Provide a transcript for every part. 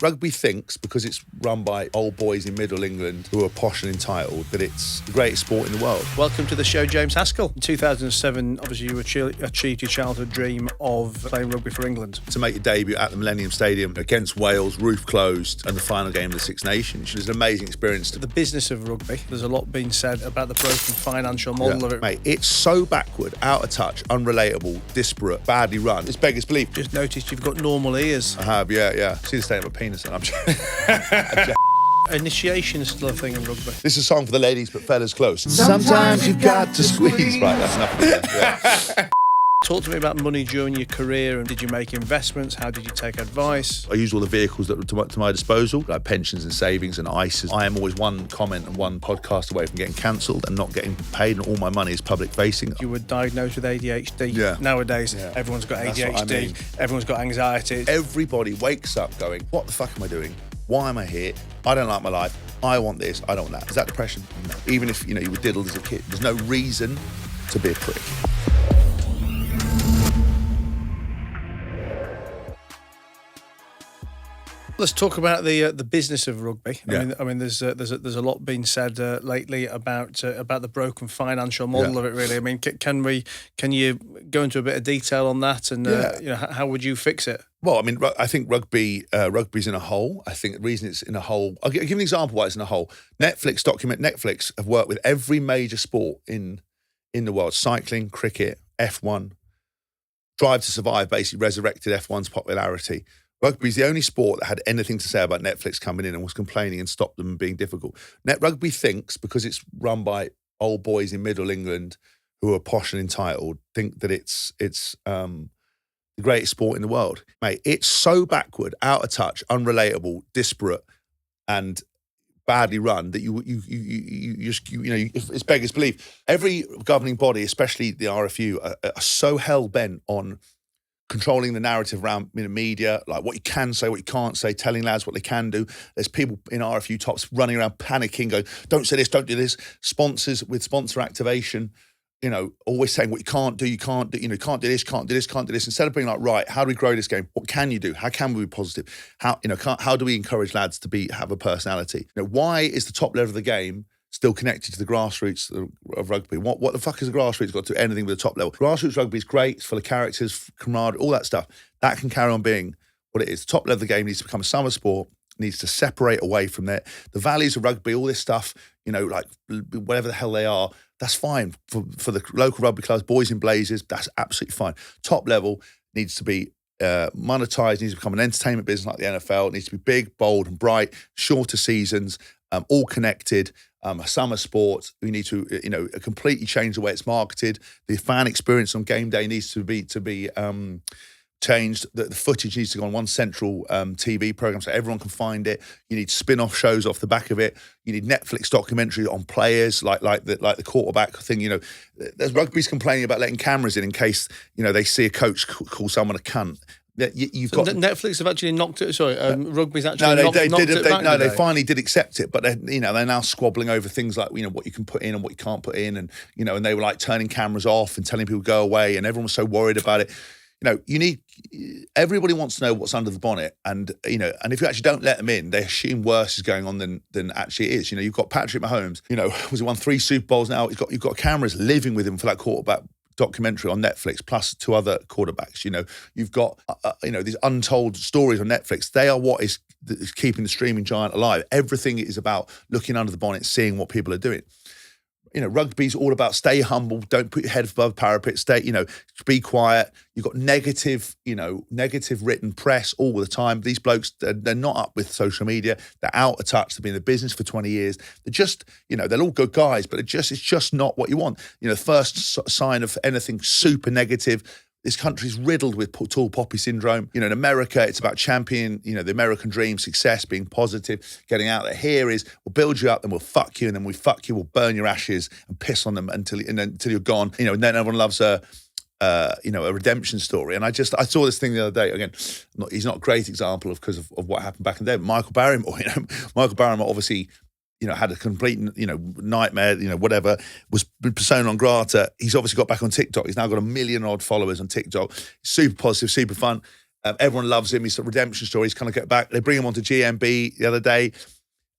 Rugby thinks, because it's run by old boys in Middle England who are posh and entitled, that it's the greatest sport in the world. Welcome to the show, James Haskell. In 2007, obviously you achieved your childhood dream of playing rugby for England. To make your debut at the Millennium Stadium against Wales, roof closed, and the final game of the Six Nations. It was an amazing experience. The business of rugby, there's a lot being said about the broken financial model of it. Mate, it's so backward, out of touch, unrelatable, disparate, badly run. It's beggars belief. Just noticed you've got normal ears. I have, yeah. See the state of my penis, and I'm just... Initiation is still a thing in rugby. This is a song for the ladies, but fellas close. Sometimes you've got to squeeze. Right, that's enough of that. Yeah. Talk to me about money during your career, and did you make investments? How did you take advice? I use all the vehicles that were to my disposal, like pensions and savings and ISAs. I am always one comment and one podcast away from getting cancelled and not getting paid, and all my money is public facing. You were diagnosed with ADHD. Yeah. Nowadays, everyone's got ADHD. That's what I mean. Everyone's got anxiety. Everybody wakes up going, what the fuck am I doing? Why am I here? I don't like my life. I want this. I don't want that. Is that depression? No. Even if you were diddled as a kid, there's no reason to be a prick. Let's talk about the business of rugby. Yeah. I mean, there's a lot being said lately about the broken financial model of it. Really, I mean, can you go into a bit of detail on that, and how would you fix it? Well, I mean, I think rugby's in a hole. I think the reason it's in a hole, I'll give you an example why it's in a hole. Netflix have worked with every major sport in the world: cycling, cricket, F1. Drive to Survive basically resurrected F1's popularity. Rugby's the only sport that had anything to say about Netflix coming in and was complaining and stopped them being difficult. Rugby thinks, because it's run by old boys in Middle England who are posh and entitled, think that it's the greatest sport in the world. Mate, it's so backward, out of touch, unrelatable, disparate, and badly run that it's beggars belief. Every governing body, especially the RFU, are so hell bent on controlling the narrative around media, like what you can say, what you can't say, telling lads what they can do. There's people in RFU tops running around panicking, going, don't say this, don't do this. Sponsors with sponsor activation, always saying what you can't do, can't do this, can't do this, can't do this. Instead of being like, right, how do we grow this game? What can you do? How can we be positive? How do we encourage lads to have a personality? Why is the top level of the game still connected to the grassroots of rugby? What the fuck has the grassroots got to do anything with the top level? Grassroots rugby is great, it's full of characters, camaraderie, all that stuff. That can carry on being what it is. The top level of the game needs to become a summer sport, needs to separate away from that. The values of rugby, all this stuff, like whatever the hell they are, that's fine. For the local rugby clubs, boys in blazers, that's absolutely fine. Top level needs to be monetized, needs to become an entertainment business like the NFL. It needs to be big, bold and bright, shorter seasons, all connected, a summer sport. We need to, completely change the way it's marketed. The fan experience on game day needs to be changed. The footage needs to go on one central TV program so everyone can find it. You need spin-off shows off the back of it. You need Netflix documentary on players, like the quarterback thing. There's rugby's complaining about letting cameras in case they see a coach call someone a cunt. Netflix have actually knocked it. Sorry, rugby's actually knocked it back. They finally did accept it, but they're now squabbling over things like what you can put in and what you can't put in, and and they were like turning cameras off and telling people to go away, and everyone was so worried about it. Everybody wants to know what's under the bonnet, and and if you actually don't let them in, they assume worse is going on than actually it is. You've got Patrick Mahomes. Was he won 3 Super Bowls now? You've got cameras living with him for that quarterback documentary on Netflix, plus 2 other quarterbacks. You've got these untold stories on Netflix. They are what is keeping the streaming giant alive. Everything is about looking under the bonnet, seeing what people are doing. Rugby's all about stay humble, don't put your head above the parapet, be quiet. You've got negative written press all the time. These blokes, they're not up with social media. They're out of touch. They've been in the business for 20 years. They're just, they're all good guys, but it's just not what you want. The first sign of anything super negative, this country's riddled with tall poppy syndrome. In America, it's about championing, the American dream, success, being positive, getting out there. Here is, we'll build you up, then we'll fuck you, and then we fuck you, we'll burn your ashes and piss on them until you're gone. And then everyone loves a redemption story. And I saw this thing the other day. Again, he's not a great example because of what happened back in the day. But Michael Barrymore, Michael Barrymore obviously had a complete, nightmare, whatever, was persona non grata. He's obviously got back on TikTok. He's now got 1 million odd followers on TikTok. Super positive, super fun. Everyone loves him. He's a redemption story. He's kind of get back. They bring him onto GMB the other day,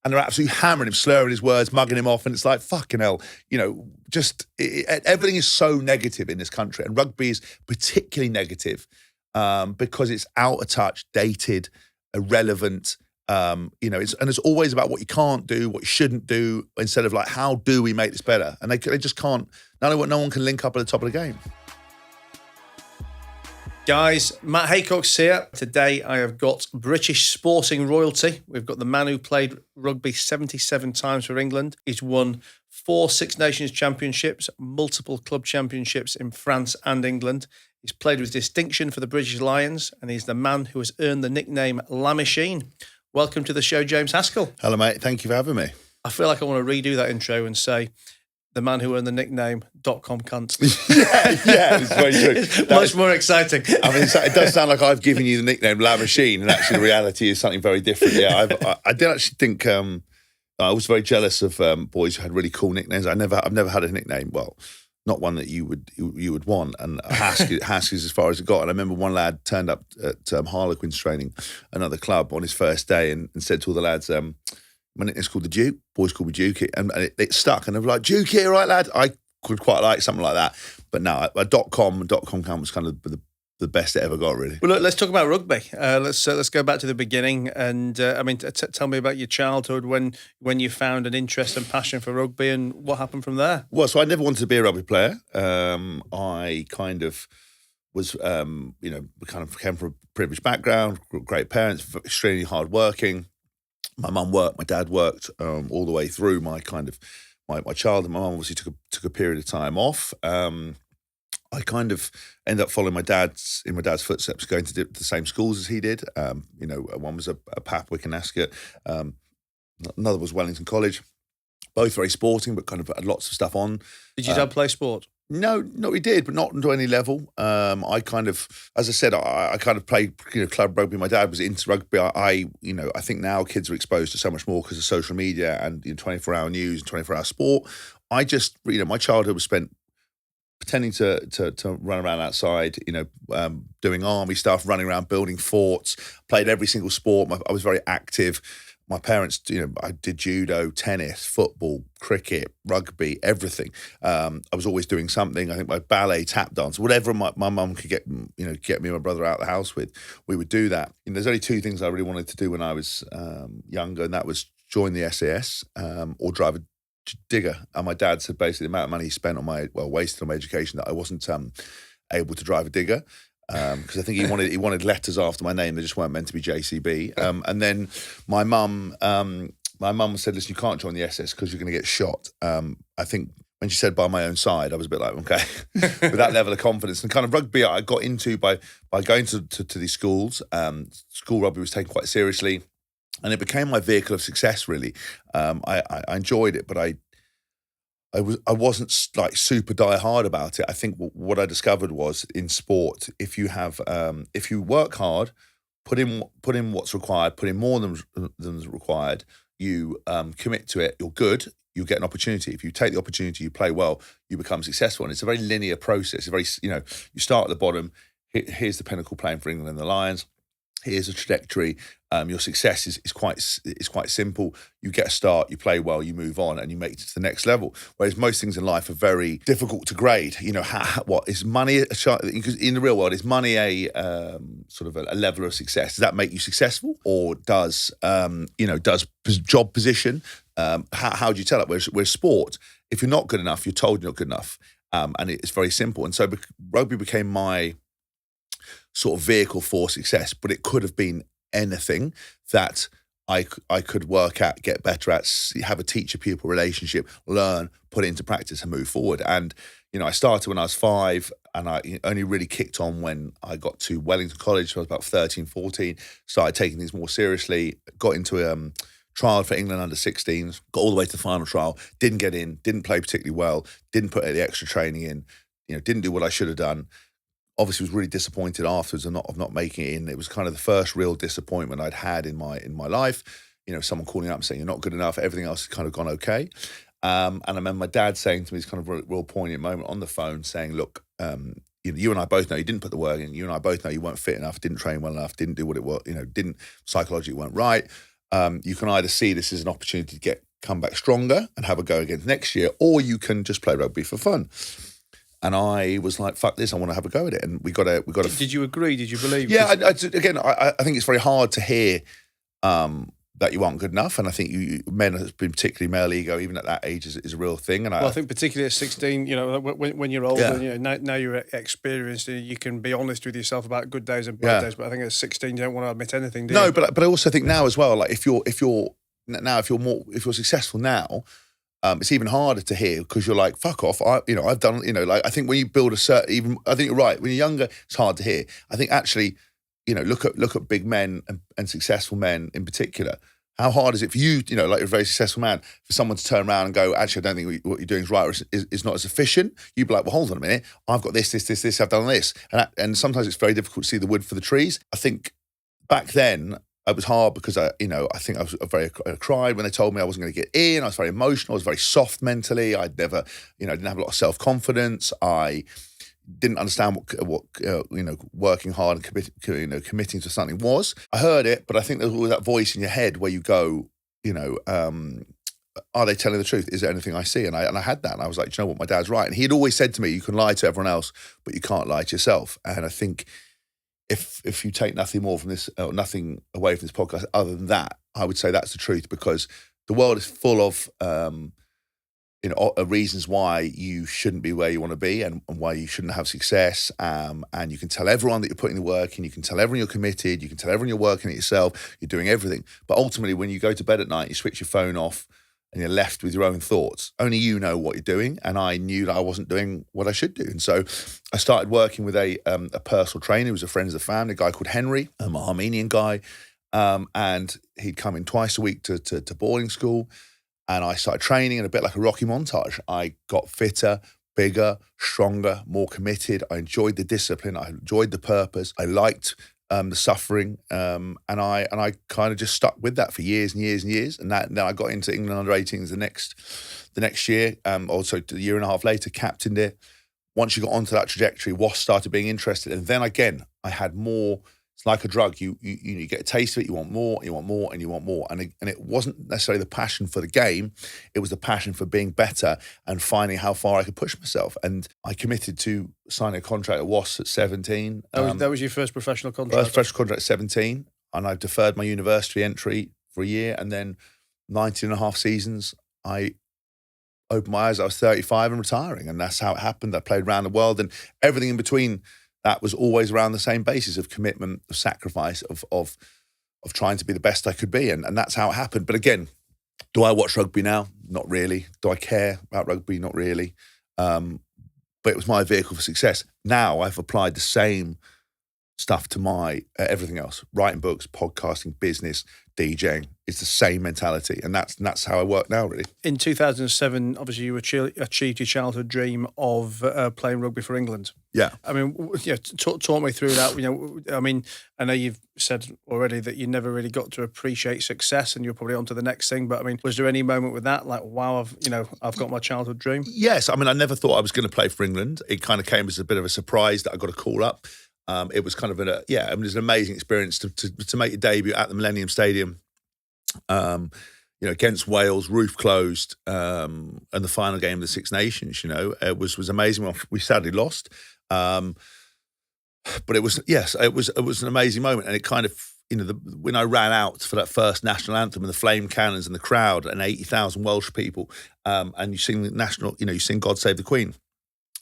and they're absolutely hammering him, slurring his words, mugging him off. And it's like, fucking hell, everything is so negative in this country. And rugby is particularly negative because it's out of touch, dated, irrelevant. It's always about what you can't do, what you shouldn't do, instead of like, how do we make this better? And they just can't. No one can link up at the top of the game. Guys, Matt Haycox here. Today I have got British sporting royalty. We've got the man who played rugby 77 times for England. He's won 4 Six Nations championships, multiple club championships in France and England. He's played with distinction for the British Lions, and he's the man who has earned the nickname La Machine. Welcome to the show, James Haskell. Hello, mate. Thank you for having me. I feel like I want to redo that intro and say, the man who earned the nickname .com cunt. yeah, it's very true. It's much more exciting. I mean, it does sound like I've given you the nickname La Machine, and actually the reality is something very different. Yeah, I did actually think I was very jealous of boys who had really cool nicknames. I've never had a nickname. Well, not one that you would want. And Haskell's as far as it got. And I remember one lad turned up at Harlequins training, another club, on his first day, and said to all the lads, my nickname's called the Duke. Boys called me Duke, and it stuck. And they were like, Duke, all right, lad. I could quite like something like that. But no, .com was kind of the best it ever got, really. Well, look, let's talk about rugby. Let's go back to the beginning. And tell me about your childhood when you found an interest and passion for rugby, and what happened from there. Well, so I never wanted to be a rugby player. I kind of was, kind of came from a privileged background, great parents, extremely hardworking. My mum worked, my dad worked all the way through my childhood. My mum obviously took a period of time off. I kind of ended up following my dad's footsteps, going to the same schools as he did. One was a Papwick and Ascot. Another was Wellington College. Both very sporting, but kind of had lots of stuff on. Did your dad play sport? No, he did, but not to any level. I kind of, as I said, I kind of played club rugby. My dad was into rugby. I think now kids are exposed to so much more because of social media and 24-hour news and 24-hour sport. I just, my childhood was spent pretending to run around outside, doing army stuff, running around building forts, played every single sport. I was very active. My parents, I did judo, tennis, football, cricket, rugby, everything. I was always doing something. I think my ballet, tap dance, whatever my mum could get me and my brother out of the house with, we would do that. There's only 2 things I really wanted to do when I was younger, and that was join the SAS or drive a digger. And my dad said basically the amount of money he spent wasted on my education, that I wasn't able to drive a digger. Because I think he wanted letters after my name. They just weren't meant to be JCB. And then my mum said, listen, you can't join the SS because you're going to get shot. I think when she said by my own side, I was a bit like, okay, with that level of confidence. And kind of rugby I got into by going to these schools. School rugby was taken quite seriously, and it became my vehicle of success, really. I enjoyed it, but I wasn't like super die hard about it. I think what I discovered was in sport, if you work hard, put in what's required, put in more than's required, you commit to it, you're good, you get an opportunity. If you take the opportunity, you play well, you become successful. And it's a very linear process. You start at the bottom. Here's the pinnacle playing for England and the Lions. Here's a trajectory. Your success is quite simple. You get a start, you play well, you move on, and you make it to the next level. Whereas most things in life are very difficult to grade. What is money? Because in the real world, is money a sort of a level of success? Does that make you successful, or does job position? How do you tell it? Whereas sport, if you're not good enough, you're told you're not good enough, and it's very simple. And so rugby became my sort of vehicle for success, but it could have been anything that I could work at, get better at, have a teacher-pupil relationship, learn, put it into practice and move forward. And, I started when I was 5, and I only really kicked on when I got to Wellington College. So I was about 13, 14, started taking things more seriously, got into trial for England under 16s, got all the way to the final trial, didn't get in, didn't play particularly well, didn't put any extra training in, didn't do what I should have done. Obviously was really disappointed afterwards of not making it in. It was kind of the first real disappointment I'd had in my life. Someone calling up and saying, you're not good enough. Everything else has kind of gone okay. And I remember my dad saying to me this kind of real poignant moment on the phone saying, look, you and I both know you didn't put the work in. You and I both know you weren't fit enough, didn't train well enough, didn't do what it was, didn't psychologically weren't right. You can either see this as an opportunity to come back stronger and have a go again next year, or you can just play rugby for fun. And I was like, fuck this, I want to have a go at it. And we got to. Did you agree? Did you believe? Yeah, I think it's very hard to hear that you aren't good enough. And I think men, particularly male ego, even at that age, is a real thing. And I think particularly at 16, when you're older, now you're experienced, you can be honest with yourself about good days and bad days. But I think at 16, you don't want to admit anything, do you? No, but I also think now as well, like if you're successful now, it's even harder to hear because you're like, fuck off. I've done, like I think when you build I think you're right. When you're younger, it's hard to hear. I think actually, look at big men and successful men in particular. How hard is it for you, like you're a very successful man, for someone to turn around and go, actually, I don't think what you're doing is right or is not as efficient? You'd be like, well, hold on a minute. I've got this, I've done this. And sometimes it's very difficult to see the wood for the trees. I think back then, it was hard because I think I was I cried when they told me I wasn't going to get in. I was very emotional. I was very soft mentally. I'd never, didn't have a lot of self-confidence. I didn't understand what working hard and committing to something was. I heard it, but I think there's always that voice in your head where you go, are they telling the truth? Is there anything I see? And I had that, and I was like, do you know what? My dad's right. And he had always said to me, you can lie to everyone else, but you can't lie to yourself. And I think if you take nothing more from this, or nothing away from this podcast other than that, I would say that's the truth, because the world is full of reasons why you shouldn't be where you want to be and why you shouldn't have success. And you can tell everyone that you're putting the work in, you can tell everyone you're committed, you can tell everyone you're working at yourself, you're doing everything. But ultimately, when you go to bed at night, you switch your phone off and you're left with your own thoughts. Only you know what you're doing. And I knew that I wasn't doing what I should do. And so I started working with a personal trainer who was a friend of the family, a guy called Henry, an Armenian guy. And he'd come in twice a week to boarding school. And I started training, and a bit like a Rocky montage. I got fitter, bigger, stronger, more committed. I enjoyed the discipline. I enjoyed the purpose. I liked the suffering, and I kind of just stuck with that for years and years and years. And then I got into England under 18s the next year. Also, a year and a half later, captained it. Once you got onto that trajectory, Wasp started being interested, and then again, I had more. It's like a drug. You get a taste of it. You want more, and you want more, and you want more. And it wasn't necessarily the passion for the game. It was the passion for being better and finding how far I could push myself. And I committed to signing a contract at Wasps at 17. That was your first professional contract? First professional contract at 17. And I deferred my university entry for a year. And then 19 and a half seasons, I opened my eyes. I was 35 and retiring. And that's how it happened. I played around the world, and everything in between that was always around the same basis of commitment, of sacrifice, of trying to be the best I could be. And that's how it happened. But again, do I watch rugby now? Not really. Do I care about rugby? Not really. But it was my vehicle for success. Now I've applied the same stuff to my everything else. Writing books, podcasting, business, DJing. It's the same mentality. And that's how I work now, really. In 2007, obviously you achieved your childhood dream of playing rugby for England. Yeah. I mean, talk me through that. I mean, I know you've said already that you never really got to appreciate success, and you're probably on to the next thing. But I mean, was there any moment with that, like, wow, I've got my childhood dream? Yes. I mean, I never thought I was going to play for England. It kind of came as a bit of a surprise that I got a call up. It was kind of it was an amazing experience to make your debut at the Millennium Stadium. Against Wales, roof closed, and the final game of the Six Nations. It was amazing. We sadly lost, but it was an amazing moment, and it kind of when I ran out for that first national anthem and the flame cannons and the crowd and 80,000 Welsh people, and you sing the national, you sing God Save the Queen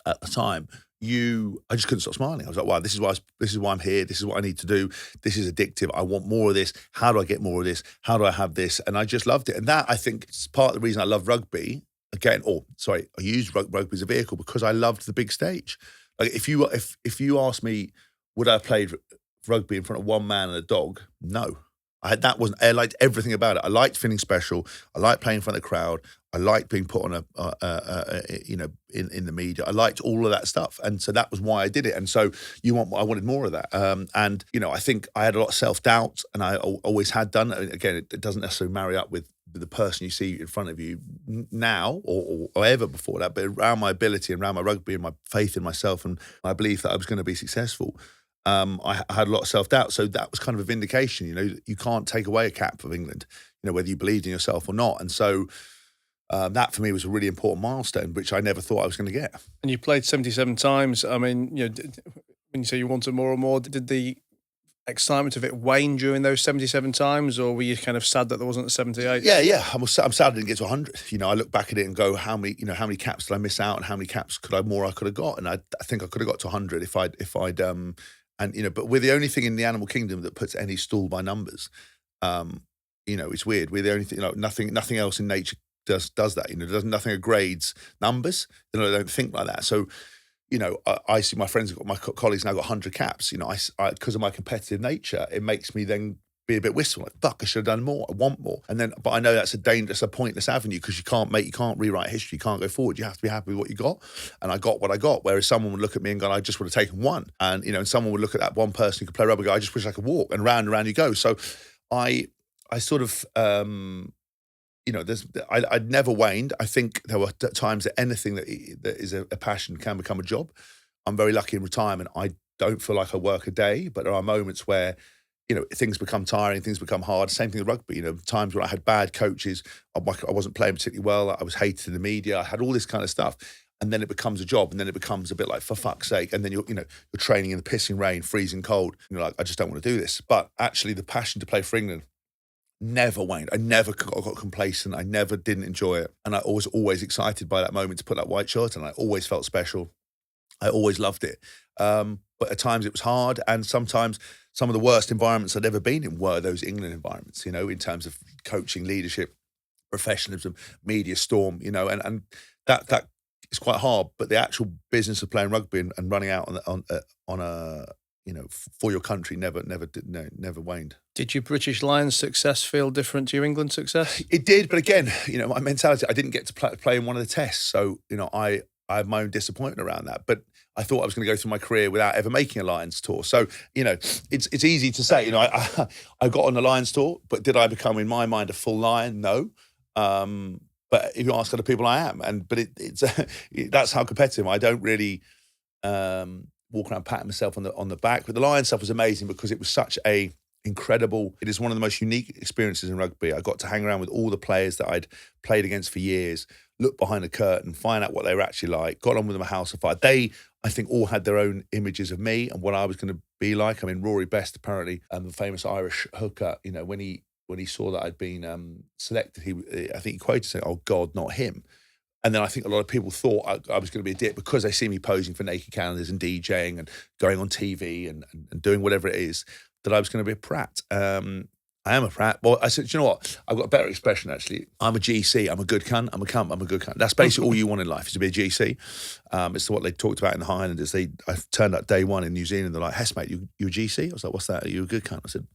at the time. I just couldn't stop smiling. I was like, wow, this is why I'm here. This is what I need to do. This is addictive. I want more of this. How do I get more of this? How do I have this? And I just loved it. And that, I think, is part of the reason I love rugby. Again, I used rugby as a vehicle because I loved the big stage. Like if you ask me, would I have played rugby in front of one man and a dog? No. I liked everything about it. I liked feeling special. I liked playing in front of the crowd. I liked being put on in the media. I liked all of that stuff, and so that was why I did it. And so I wanted more of that. I think I had a lot of self-doubt, and I always had done. Again, it doesn't necessarily marry up with the person you see in front of you now or ever before that, but around my ability and around my rugby and my faith in myself and my belief that I was going to be successful, I had a lot of self-doubt. So that was kind of a vindication. You can't take away a cap of England, whether you believed in yourself or not. And so that for me was a really important milestone, which I never thought I was going to get. And you played 77 times. I mean, when you say you wanted more and more, did the excitement of it wane during those 77 times, or were you kind of sad that there wasn't a 78? Yeah. I'm sad I didn't get to 100. I look back at it and go, how many caps did I miss out, and how many caps I could have got? And I think I could have got to 100 if I'd but we're the only thing in the animal kingdom that puts any stool by numbers. It's weird. We're the only thing. Nothing else in nature does that. Nothing grades numbers. They don't think like that. So. I see my friends, my colleagues now got 100 caps. Because of my competitive nature, it makes me then be a bit wistful. Like, fuck, I should have done more. I want more. But I know that's a pointless avenue, because you can't rewrite history. You can't go forward. You have to be happy with what you got. And I got what I got. Whereas someone would look at me and go, I just would have taken one. And, and someone would look at that one person who could play rugby and go, I just wish I could walk. And round and round you go. So I sort of, I'd never waned. I think there were times that anything that is a passion can become a job. I'm very lucky in retirement. I don't feel like I work a day, but there are moments where, things become tiring, things become hard. Same thing with rugby. Times when I had bad coaches, I wasn't playing particularly well. I was hated in the media. I had all this kind of stuff. And then it becomes a job, and then it becomes a bit like, for fuck's sake. And then you're training in the pissing rain, freezing cold. And you're like, I just don't want to do this. But actually, the passion to play for England never waned. I never got complacent. I never didn't enjoy it. And I was always excited by that moment to put that white shirt on. I always felt special. I always loved it. But at times it was hard. And sometimes some of the worst environments I'd ever been in were those England environments, in terms of coaching, leadership, professionalism, media storm, and that is quite hard. But the actual business of playing rugby and running out on a for your country never waned. Did your British Lions success feel different to your England success? It did, but again, my mentality, I didn't get to play in one of the tests. So, I have my own disappointment around that. But I thought I was going to go through my career without ever making a Lions tour. So, it's easy to say, I got on the Lions tour, but did I become, in my mind, a full Lion? No. But if you ask other people, I am. But it's that's how competitive. I don't really walk around patting myself on the back. But the Lions stuff was amazing because it was such a incredible. It is one of the most unique experiences in rugby. I got to hang around with all the players that I'd played against for years, look behind the curtain, find out what they were actually like, got on with them a house of fire. They, I think, all had their own images of me and what I was going to be like. I mean, Rory Best, apparently, the famous Irish hooker, when he saw that I'd been selected, I think he quoted saying, "Oh God, not him." And then I think a lot of people thought I was going to be a dick because they see me posing for naked calendars and DJing and going on TV and doing whatever it is, that I was going to be a prat. I am a prat. Well, I said, you know what? I've got a better expression, actually. I'm a GC. I'm a good cunt. I'm a cunt. I'm a good cunt. That's basically all you want in life, is to be a GC. It's what they talked about in the Highlanders. I turned up day one in New Zealand. They're like, "Hess, mate, you a GC?" I was like, "What's that? Are you a good cunt?" I said,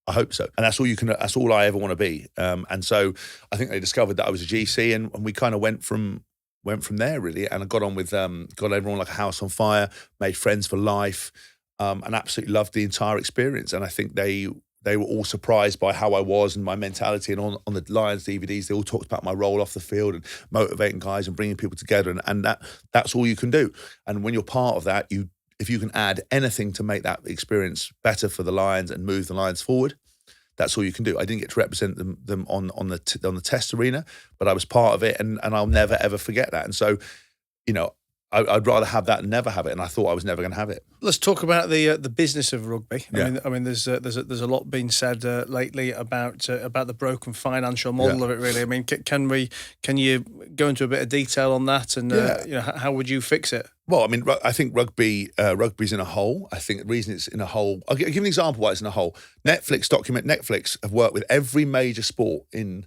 "I hope so." And that's all I ever want to be. And so I think they discovered that I was a GC, and we kind of went from there, really. And I got on with, got everyone like a house on fire, made friends for life, and absolutely loved the entire experience. And I think they were all surprised by how I was and my mentality. And on the Lions DVDs, they all talked about my role off the field and motivating guys and bringing people together. And that's all you can do. And when you're part of that, if you can add anything to make that experience better for the Lions and move the Lions forward, that's all you can do. I didn't get to represent them on the test arena, but I was part of it, and I'll never ever forget that. And so, I'd rather have that than never have it, and I thought I was never going to have it. Let's talk about the business of rugby. Yeah. I mean, there's a lot being said lately about the broken financial model of it. Really, I mean, can you go into a bit of detail on that, and how would you fix it? Well, I mean, I think rugby's in a hole. I think the reason it's in a hole, I'll give an example why it's in a hole. Netflix have worked with every major sport in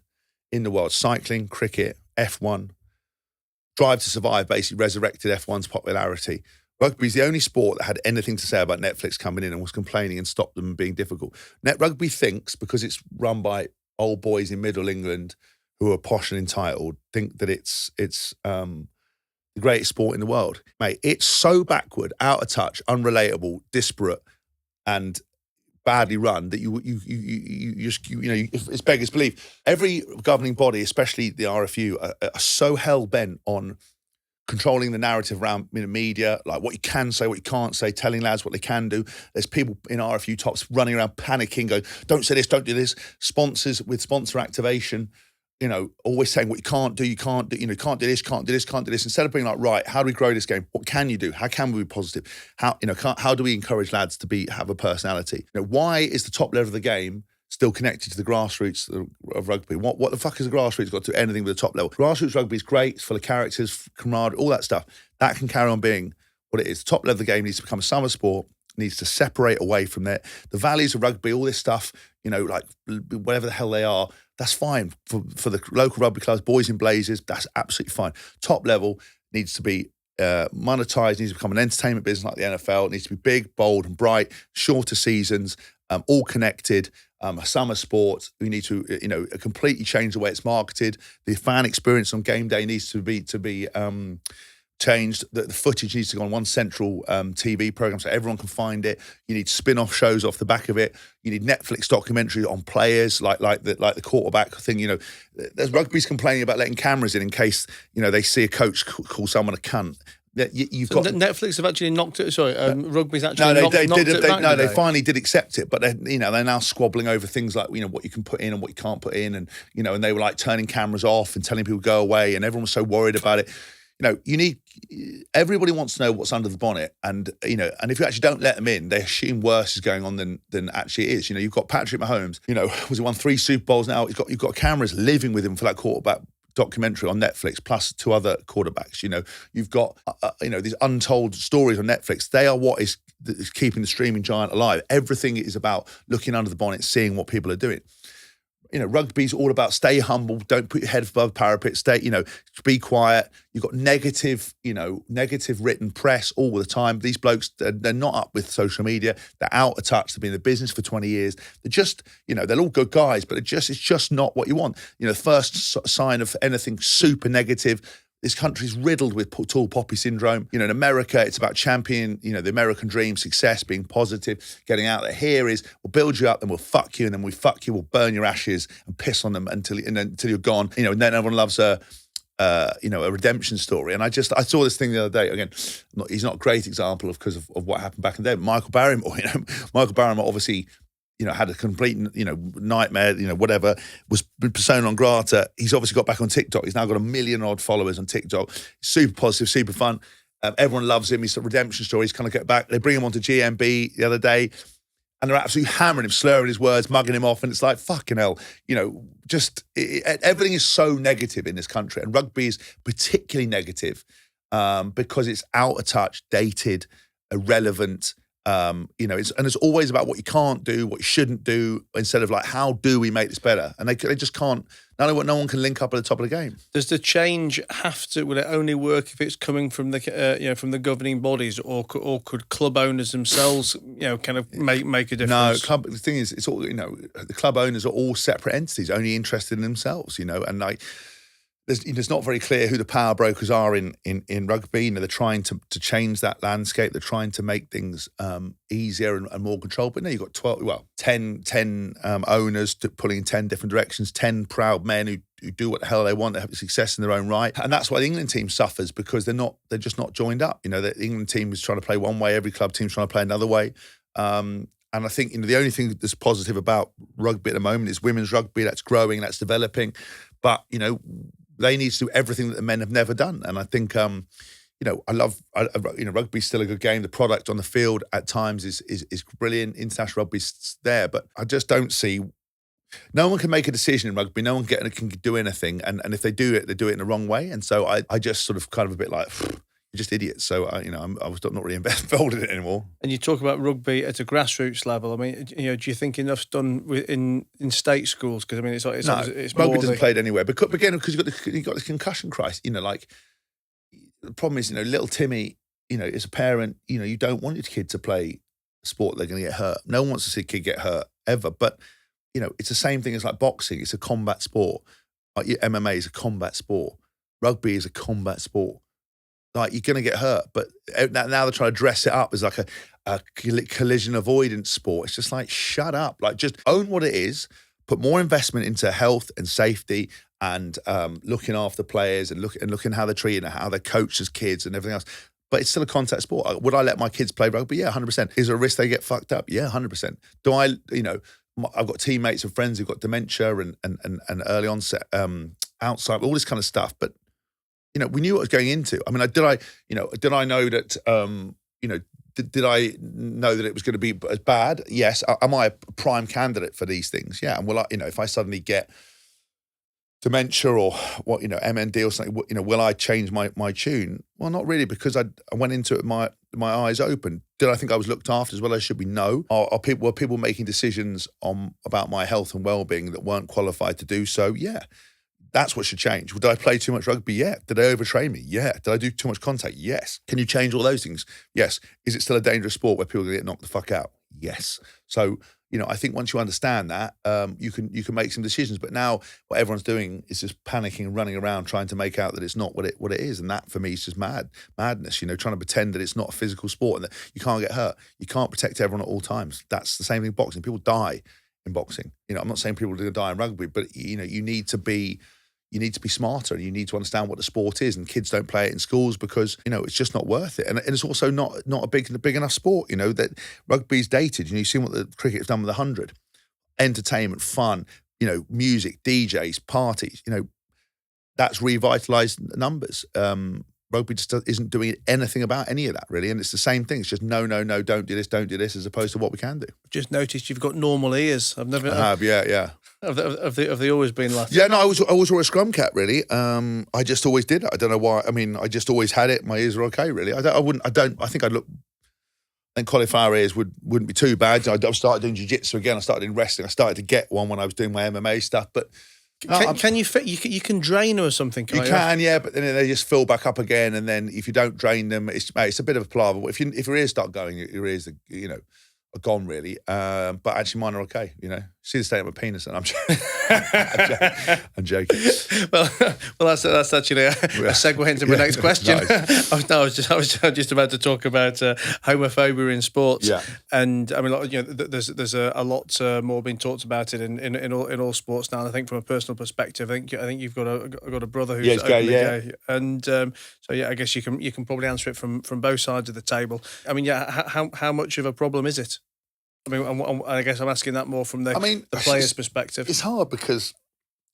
the world: cycling, cricket, F1. Drive to Survive basically resurrected F1's popularity. Rugby's the only sport that had anything to say about Netflix coming in and was complaining and stopped them being difficult. Rugby thinks, because it's run by old boys in Middle England who are posh and entitled, think that it's the greatest sport in the world. Mate, it's so backward, out of touch, unrelatable, disparate, and badly run that it's beggars belief. Every governing body, especially the RFU, are so hell bent on controlling the narrative around media, like what you can say, what you can't say, telling lads what they can do. There's people in RFU tops running around panicking, going, don't say this, don't do this. Sponsors with sponsor activation, always saying what you can't do, you can't do this, can't do this, can't do this. Instead of being like, right, how do we grow this game? What can you do? How can we be positive? How do we encourage lads to have a personality? Why is the top level of the game still connected to the grassroots of rugby? What the fuck has the grassroots got to do anything with the top level? Grassroots rugby is great, it's full of characters, camaraderie, all that stuff. That can carry on being what it is. The top level of the game needs to become a summer sport, needs to separate away from that. The values of rugby, all this stuff, like whatever the hell they are, that's fine for the local rugby clubs, boys in blazers, that's absolutely fine. Top level needs to be monetized, needs to become an entertainment business like the NFL. It needs to be big, bold and bright, shorter seasons, all connected, a summer sport. We need to, completely change the way it's marketed. The fan experience on game day needs to be changed. The footage needs to go on one central TV program so everyone can find it. You need spin-off shows off the back of it. You need Netflix documentary on players like the quarterback thing. There's rugby's complaining about letting cameras in case they see a coach call someone a cunt. You've got Netflix have actually knocked it. Sorry, rugby's actually knocked it back. They finally did accept it, but they're now squabbling over things like what you can put in and what you can't put in, and and they were like turning cameras off and telling people to go away, and everyone was so worried about it. Everybody wants to know what's under the bonnet, and and if you actually don't let them in, they assume worse is going on than actually it is. You've got Patrick Mahomes. Was he won 3 Super Bowls now? You've got cameras living with him for that quarterback documentary on Netflix, plus 2 other quarterbacks. You've got these untold stories on Netflix. They are what is keeping the streaming giant alive. Everything is about looking under the bonnet, seeing what people are doing. Rugby's all about stay humble, don't put your head above the parapet, be quiet. You've got negative written press all the time. These blokes, they're not up with social media. They're out of touch. They've been in the business for 20 years. They're just, they're all good guys, but it's just not what you want. The first sign of anything super negative, this country's riddled with tall poppy syndrome. In America, it's about championing, the American dream, success, being positive, getting out there. Here is, we'll build you up, then we'll fuck you, and then we fuck you, we'll burn your ashes and piss on them until you're gone. And then everyone loves a redemption story. And I saw this thing the other day. Again, he's not a great example because of what happened back in the day. But Michael Barrymore, Michael Barrymore obviously had a complete, nightmare, whatever, was persona non grata. He's obviously got back on TikTok. He's now got 1 million odd followers on TikTok. Super positive, super fun. Everyone loves him. He's a redemption story. He's kind of get back. They bring him onto GMB the other day, and they're absolutely hammering him, slurring his words, mugging him off. And it's like, fucking hell, everything is so negative in this country. And rugby is particularly negative because it's out of touch, dated, irrelevant. It's always about what you can't do, what you shouldn't do, instead of like, how do we make this better? And they just can't. No one can link up at the top of the game. Does the change will it only work if it's coming from from the governing bodies, or could club owners themselves, kind of make a difference? No, the thing is, it's all, the club owners are all separate entities, only interested in themselves, and like, it's not very clear who the power brokers are in rugby. They're trying to change that landscape. They're trying to make things easier and more controlled. But now you've got 10 owners pulling in 10 different directions, 10 proud men who do what the hell they want. They have success in their own right. And that's why the England team suffers, because they're just not joined up. The England team is trying to play one way, every club team's trying to play another way. And I think the only thing that's positive about rugby at the moment is women's rugby. That's growing, that's developing. But, they need to do everything that the men have never done. And I think, rugby's still a good game. The product on the field at times is brilliant. International rugby's there, but I just don't see. No one can make a decision in rugby. No one can do anything. And if they do it, they do it in the wrong way. And so I just sort of kind of a bit like, you're just idiots. So, I was not really involved in it anymore. And you talk about rugby at a grassroots level. I mean, do you think enough's done in state schools? Because, I mean, it's rugby doesn't play anywhere. Because you've got this concussion crisis. The problem is, little Timmy, as a parent, you don't want your kid to play a sport they're going to get hurt. No one wants to see a kid get hurt, ever. But, it's the same thing as like boxing. It's a combat sport. Like MMA is a combat sport. Rugby is a combat sport. like you're going to get hurt. But now they're trying to dress it up as like a collision avoidance sport. It's just like, shut up. Like, just own what it is. Put more investment into health and safety and looking after players and looking how they're treated and how they're coached as kids and everything else. But it's still a contact sport. Would I let my kids play rugby? Yeah, 100%. Is there a risk they get fucked up? Yeah, 100%. Do I, I've got teammates and friends who've got dementia and early onset Alzheimer's, all this kind of stuff. But, we knew what was going into. I mean, did I know that, did I know that it was going to be as bad? Yes. Am I a prime candidate for these things? Yeah. And will I, if I suddenly get dementia or what, MND or something, will I change my tune? Well, not really, because I went into it with my eyes open. Did I think I was looked after as well as should be? No. Were people making decisions about my health and well-being that weren't qualified to do so? Yeah. That's what should change. Did I play too much rugby? Yeah. Did they overtrain me? Yeah. Did I do too much contact? Yes. Can you change all those things? Yes. Is it still a dangerous sport where people are going to get knocked the fuck out? Yes. So, I think once you understand that, you can make some decisions. But now what everyone's doing is just panicking and running around trying to make out that it's not what it is. And that for me is just madness, trying to pretend that it's not a physical sport and that you can't get hurt. You can't protect everyone at all times. That's the same thing in boxing. People die in boxing. I'm not saying people are going to die in rugby, but you need to be smarter and you need to understand what the sport is, and kids don't play it in schools because, it's just not worth it. And it's also not a big enough sport, that rugby's dated. You've seen what the cricket has done with 100. Entertainment, fun, music, DJs, parties, that's revitalised numbers. Rugby just isn't doing anything about any of that, really. And it's the same thing. It's just no, don't do this, as opposed to what we can do. I've just noticed you've got normal ears. I have, yeah. Have they always been like that? Yeah, no, I was a scrum cat, really. I just always did it. I don't know why. I mean, I just always had it. My ears are okay, really. I think cauliflower ears wouldn't be too bad. I've started doing jiu-jitsu again. I started doing wrestling. I started to get one when I was doing my MMA stuff, but can you fit? You can drain them or something. You can, yeah, but then they just fill back up again. And then if you don't drain them, it's a bit of a palaver. If your ears start going, your ears are gone, really. But actually, mine are okay. See the state of my penis, and I'm joking. Well, that's actually a segue into my next question. Nice. I was just about to talk about homophobia in sports. Yeah. And I mean, there's a lot more being talked about it in all sports now. And I think from a personal perspective, I think you've got a brother who's openly gay. And so I guess you can probably answer it from both sides of the table. I mean, how much of a problem is it? I mean, I guess I'm asking that more from the player's perspective. It's hard because,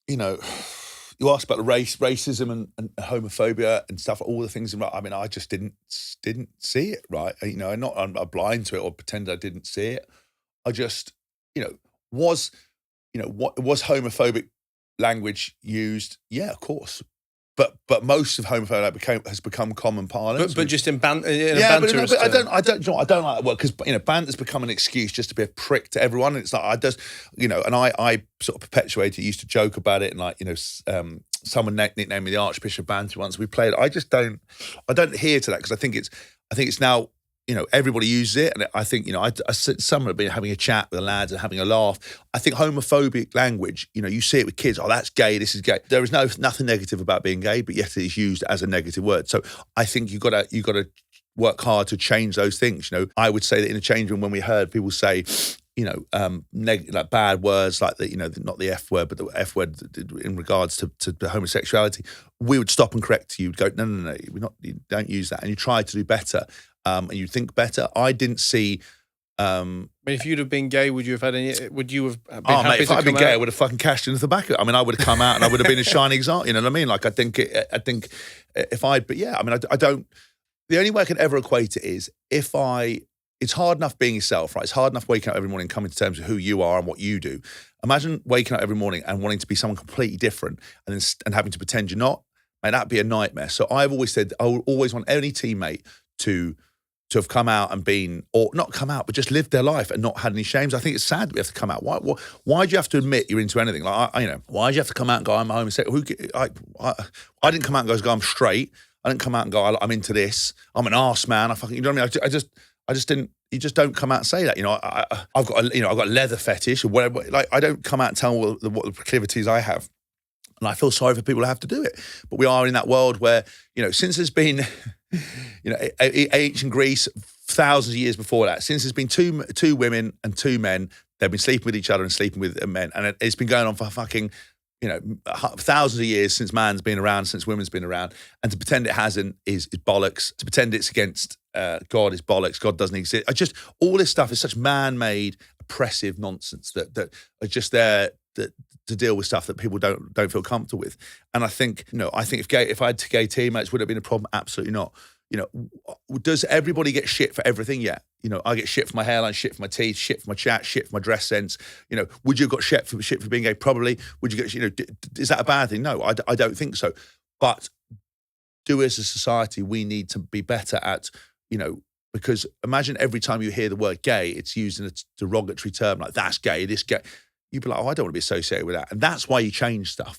you asked about the racism and homophobia and stuff, all the things. I mean, I just didn't see it, right? I'm blind to it or pretend I didn't see it. I just, was homophobic language used? Yeah, of course. But most of homophobia has become common parlance. But just in banter. I don't like that word because banter's become an excuse just to be a prick to everyone. And it's like and I sort of perpetuated it, used to joke about it, and someone nicknamed me the Archbishop of Banter once. We played. I don't adhere to that because I think it's now. Everybody uses it, and I think, some have been having a chat with the lads and having a laugh. I think homophobic language, you see it with kids. Oh, that's gay. This is gay. There is nothing negative about being gay, but yet it is used as a negative word. So I think you got to work hard to change those things. I would say that in a change room when we heard people say, like bad words like not the F word, but the F word in regards to homosexuality, we would stop and correct you. You'd go, no, you don't use that, and you try to do better. And you think better. I didn't see. If you'd have been gay, would you have had any? Would you have been happy mate, if I'd been gay, I would have fucking cashed into the back of it. I mean, I would have come out and I would have been a shining example. You know what I mean? Like, I think if I, but yeah, I mean, I don't. The only way I can ever equate it is it's hard enough being yourself, right? It's hard enough waking up every morning, coming to terms with who you are and what you do. Imagine waking up every morning and wanting to be someone completely different and having to pretend you're not. Mate, that'd be a nightmare. So I've always said I would always want any teammate to have come out and been, or not come out, but just lived their life and not had any shames. I think it's sad that we have to come out. Why do you have to admit you're into anything? Like, why do you have to come out and go, I'm homosexual? I didn't come out and go, I'm straight. I didn't come out and go, I'm into this. I'm an arse man. You know what I mean? I just didn't. You just don't come out and say that. I've got a leather fetish or whatever. Like, I don't come out and tell what the proclivities I have. And I feel sorry for people who have to do it. But we are in that world where, since there's been Ancient Greece, thousands of years before that. Since there's been two women and two men, they've been sleeping with each other and sleeping with men, and it's been going on for fucking, thousands of years since man's been around, since women's been around. And to pretend it hasn't is bollocks. To pretend it's against God is bollocks. God doesn't exist. All this stuff is such man-made, oppressive nonsense that are just there to deal with stuff that people don't feel comfortable with. And I think if I had gay teammates, would it have been a problem? Absolutely not. Does everybody get shit for everything? Yeah. I get shit for my hairline, shit for my teeth, shit for my chat, shit for my dress sense. Would you have got shit for being gay? Probably. Would you get, is that a bad thing? No, I don't think so. But as a society, we need to be better at, because imagine every time you hear the word gay, it's used in a derogatory term, like that's gay, this gay. You'd be like, I don't want to be associated with that. And that's why you change stuff.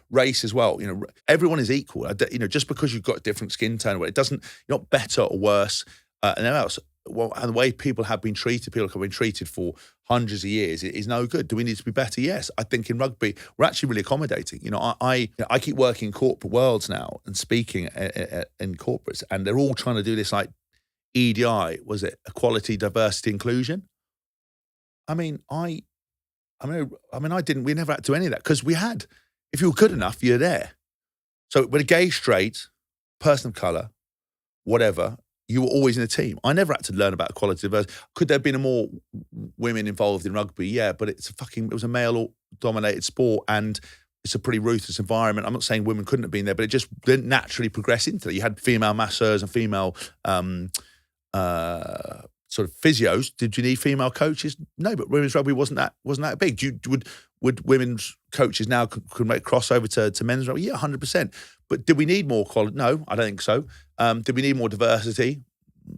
Race as well. Everyone is equal. Just because you've got a different skin tone, it doesn't, you're not better or worse than else. Well, and the way people have been treated for hundreds of years is no good. Do we need to be better? Yes. I think in rugby, we're actually really accommodating. I keep working in corporate worlds now and speaking in corporates, and they're all trying to do this like EDI, was it equality, diversity, inclusion? We never had to do any of that because if you were good enough, you're there. So with a gay, straight, person of colour, whatever, you were always in a team. I never had to learn about equality, diversity. Could there have been more women involved in rugby? Yeah, but it was a male-dominated sport and it's a pretty ruthless environment. I'm not saying women couldn't have been there, but it just didn't naturally progress into it. You had female masseurs and female sort of physios. Did you need female coaches? No, but women's rugby wasn't that big. Would women's coaches now could make crossover to men's rugby? Yeah, 100%. But did we need more quality? No, I don't think so. Did we need more diversity?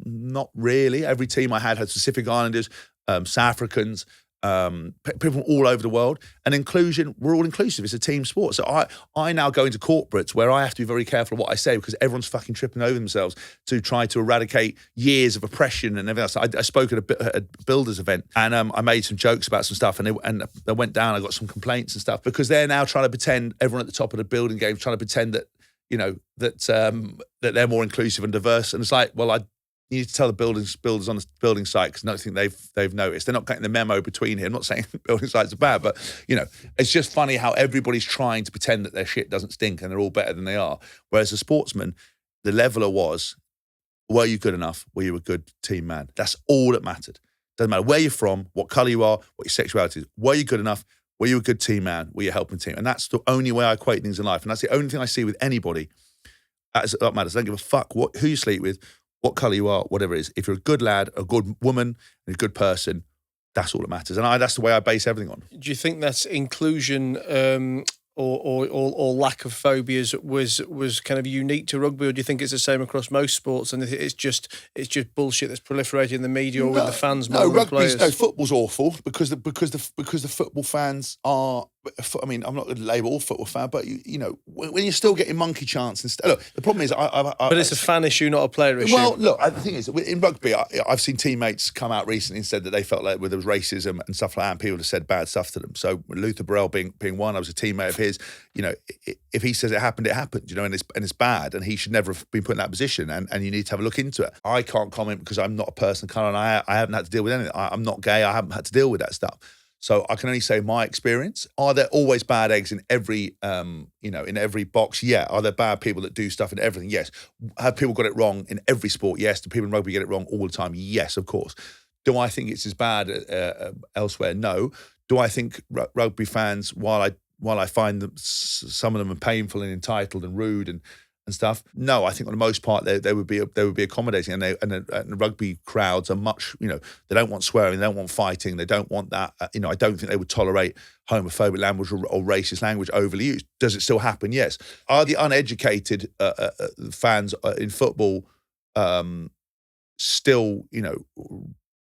Not really. Every team I had Pacific Islanders, South Africans, people from all over the world. And inclusion, we're all inclusive. It's a team sport. So I now go into corporates where I have to be very careful of what I say because everyone's fucking tripping over themselves to try to eradicate years of oppression and everything else. I spoke at a builders event and I made some jokes about some stuff and they went down. I got some complaints and stuff because they're now trying to pretend, everyone at the top of the building game trying to pretend that, that they're more inclusive and diverse. And it's like, well, you need to tell the builders on the building site because I don't think they've noticed. They're not getting the memo between here. I'm not saying building sites are bad, but it's just funny how everybody's trying to pretend that their shit doesn't stink and they're all better than they are. Whereas a sportsman, the leveler was, were you good enough? Were you a good team man? That's all that mattered. Doesn't matter where you're from, what colour you are, what your sexuality is. Were you good enough? Were you a good team man? Were you a helping team? And that's the only way I equate things in life. And that's the only thing I see with anybody. That matters. I don't give a fuck who you sleep with, what colour you are, whatever it is. If you're a good lad, a good woman, and a good person, that's all that matters. And that's the way I base everything on. Do you think that's inclusion or lack of phobias was kind of unique to rugby, or do you think it's the same across most sports and it's just bullshit that's proliferating in the media or with the fans more than players? No, football's awful because the football fans are. I mean, I'm not going to label all football fan, but when you're still getting monkey chants and stuff. Look, the problem is, but it's a fan issue, not a player issue. Well, look, the thing is, in rugby, I've seen teammates come out recently and said that they felt like there was racism and stuff like that, and people have said bad stuff to them. So Luther Burrell being one, I was a teammate of his. If he says it happened, and it's bad, and he should never have been put in that position, and you need to have a look into it. I can't comment because I'm not a person of colour, and I haven't had to deal with anything. I'm not gay. I haven't had to deal with that stuff. So I can only say my experience. Are there always bad eggs in every, in every box? Yeah. Are there bad people that do stuff in everything? Yes. Have people got it wrong in every sport? Yes. Do people in rugby get it wrong all the time? Yes, of course. Do I think it's as bad elsewhere? No. Do I think rugby fans, while I find them, some of them are painful and entitled and rude and stuff? No, I think on the most part they would be accommodating, and the rugby crowds are much, they don't want swearing, they don't want fighting, they don't want that. I don't think they would tolerate homophobic language or racist language overly used. Does it still happen? Yes. Are the uneducated fans in football still,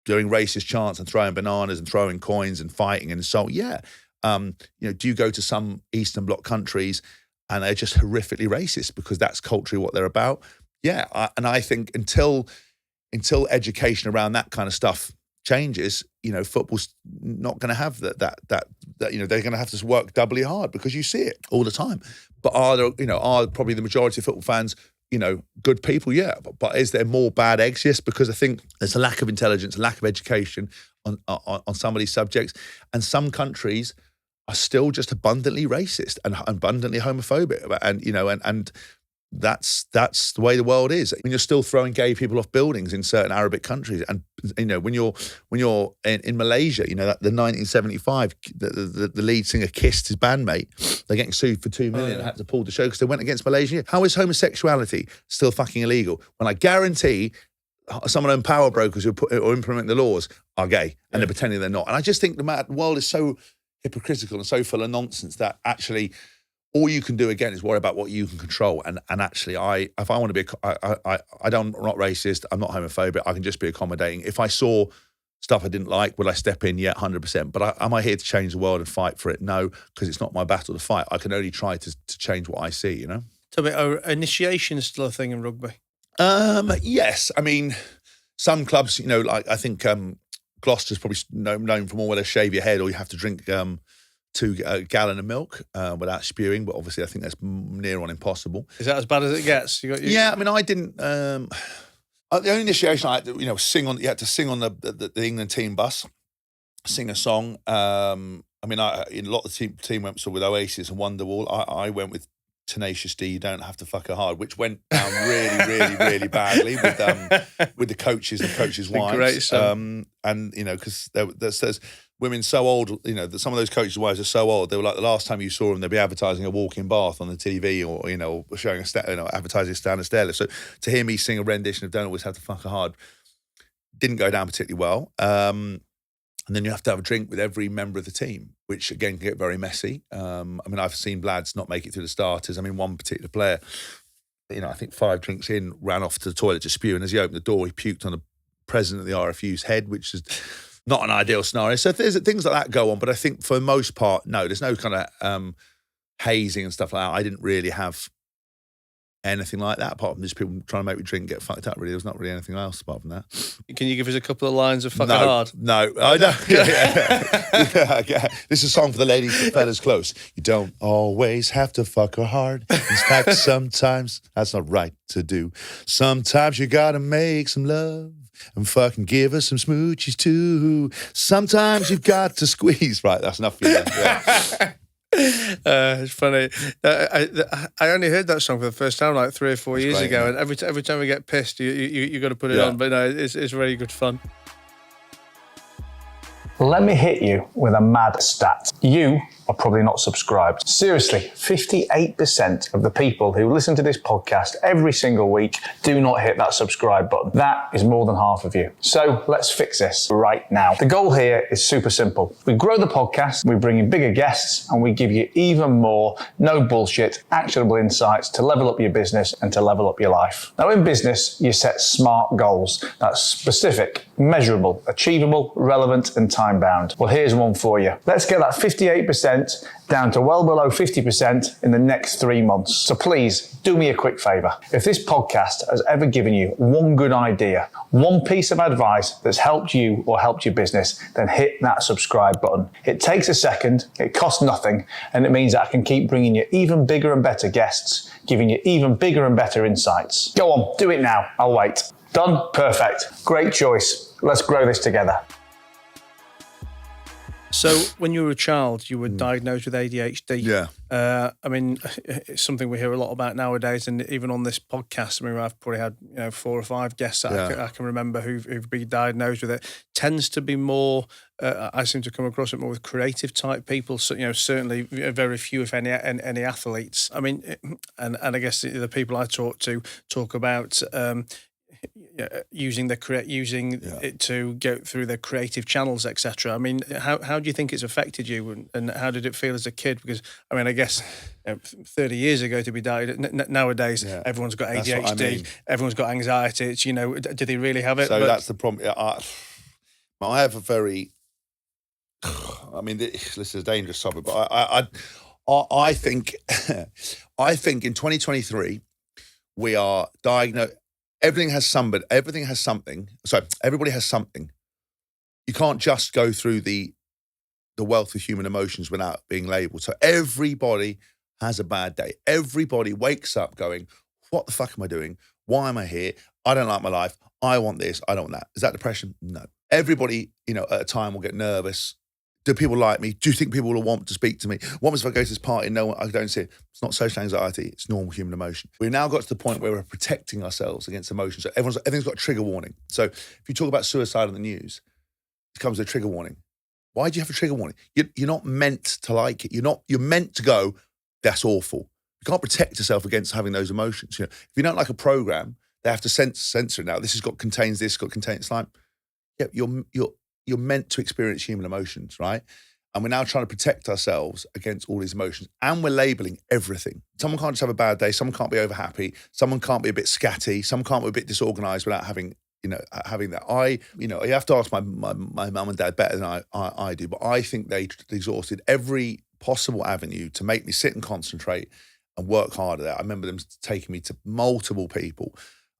doing racist chants and throwing bananas and throwing coins and fighting and so on? Yeah. Do you go to some Eastern Bloc countries and they're just horrifically racist because that's culturally what they're about? Yeah, and I think until education around that kind of stuff changes, football's not going to have that. They're going to have to work doubly hard because you see it all the time. But are probably the majority of football fans, good people, yeah. But is there more bad eggs? Yes, because I think there's a lack of intelligence, a lack of education on some of these subjects. And some countries are still just abundantly racist and abundantly homophobic. And that's the way the world is. When you're still throwing gay people off buildings in certain Arabic countries, and when you're in Malaysia, the 1975 the lead singer kissed his bandmate. They're getting sued for $2 million. And had to pull the show because they went against Malaysia. How is homosexuality still fucking illegal when I guarantee some of them power brokers who implement the laws are gay and they're pretending they're not? And I just think the world is so hypocritical and so full of nonsense that actually all you can do again is worry about what you can control. And actually, if I want to be, I'm not racist. I'm not homophobic. I can just be accommodating. If I saw stuff I didn't like, would I step in? Yeah, 100%. But am I here to change the world and fight for it? No, because it's not my battle to fight. I can only try to change what I see. Tell me, are initiation is still a thing in rugby? Yes. I mean, some clubs, like I think Gloucester's probably known for more where they shave your head, or you have to drink 2 gallon of milk without spewing, but obviously I think that's near on impossible. Is that as bad as it gets? Yeah, I mean, I didn't. The only initiation I had to, sing on. You had to sing on the England team bus, sing a song. I mean, a lot of the team went with Oasis and Wonderwall. I went with Tenacious D, You Don't Have to Fuck Her Hard, which went down really, really, really badly with the coaches and coaches' wives. Great song. And because there's women so old, some of those coaches' wives are so old. They were like the last time you saw them, they'd be advertising a walk-in bath on the TV, or showing advertising standard stairlift. So to hear me sing a rendition of Don't Always Have to Fuck Her Hard didn't go down particularly well. And then you have to have a drink with every member of the team, which again can get very messy. I mean, I've seen lads not make it through the starters. I mean, one particular player, I think 5 drinks in, ran off to the toilet to spew, and as he opened the door, he puked on the president of the RFU's head, which is not an ideal scenario. So there's things like that go on, but I think for the most part, no, there's no kind of hazing and stuff like that. I didn't really have anything like that, apart from just people trying to make me drink and get fucked up, really. There was not really anything else apart from that. Can you give us a couple of lines of Fucking Hard? No, I know. Yeah. This is a song for the ladies and fellas close. You don't always have to fuck her hard. In fact, sometimes that's not right to do. Sometimes you gotta make some love and fucking give her some smoochies too. Sometimes you've got to squeeze. Right, that's enough for you. Yeah. It's funny. I only heard that song for the first time like 3 or 4 years great, ago, man. and every time we get pissed, you got to put it on. But no, it's very good fun. Let me hit you with a mad stat. You are probably not subscribed. Seriously, 58% of the people who listen to this podcast every single week do not hit that subscribe button. That is more than half of you. So let's fix this right now. The goal here is super simple. We grow the podcast, we bring in bigger guests, and we give you even more no bullshit, actionable insights to level up your business and to level up your life. Now in business, you set smart goals. That's specific, measurable, achievable, relevant, and time-bound. Well, here's one for you. Let's get that 58% down to well below 50% in the next 3 months. So please do me a quick favor. If this podcast has ever given you one good idea, one piece of advice that's helped you or helped your business, then hit that subscribe button. It takes a second, it costs nothing, and it means that I can keep bringing you even bigger and better guests, giving you even bigger and better insights. Go on, do it now. I'll wait. Done? Perfect. Great choice. Let's grow this together. So when you were a child, you were diagnosed with ADHD. Yeah. I mean, it's something we hear a lot about nowadays, and even on this podcast, I mean, I've probably had 4 or 5 guests that I can remember who've been diagnosed with it. Tends to be more. I seem to come across it more with creative type people. So certainly very few, if any athletes. I mean, and I guess the people I talk to talk about. Using it to go through their creative channels, etc. I mean, how do you think it's affected you, and how did it feel as a kid? Because I mean, I guess 30 years ago to be diagnosed, nowadays everyone's got ADHD, everyone's got anxiety. It's, do they really have it? So that's the problem. I have a very. I mean, this is a dangerous topic, but I think in 2023 we are diagnosed. Everybody has something. So everybody has something. You can't just go through the wealth of human emotions without being labelled. So everybody has a bad day. Everybody wakes up going, what the fuck am I doing? Why am I here? I don't like my life. I want this. I don't want that. Is that depression? No. Everybody, at a time will get nervous. Do people like me? Do you think people will want to speak to me? What happens if I go to this party and no one, I don't see it? It's not social anxiety. It's normal human emotion. We've now got to the point where we're protecting ourselves against emotion. So everything's got a trigger warning. So if you talk about suicide on the news, it comes with a trigger warning. Why do you have a trigger warning? You're not meant to like it. You're meant to go, that's awful. You can't protect yourself against having those emotions. If you don't like a program, they have to censor it now. This contains this, it's like, yeah, you're meant to experience human emotions, right? And we're now trying to protect ourselves against all these emotions. And we're labeling everything. Someone can't just have a bad day. Someone can't be over happy. Someone can't be a bit scatty. Someone can't be a bit disorganized without having that. You have to ask my mum and dad better than I do, but I think they exhausted every possible avenue to make me sit and concentrate and work harder there. I remember them taking me to multiple people.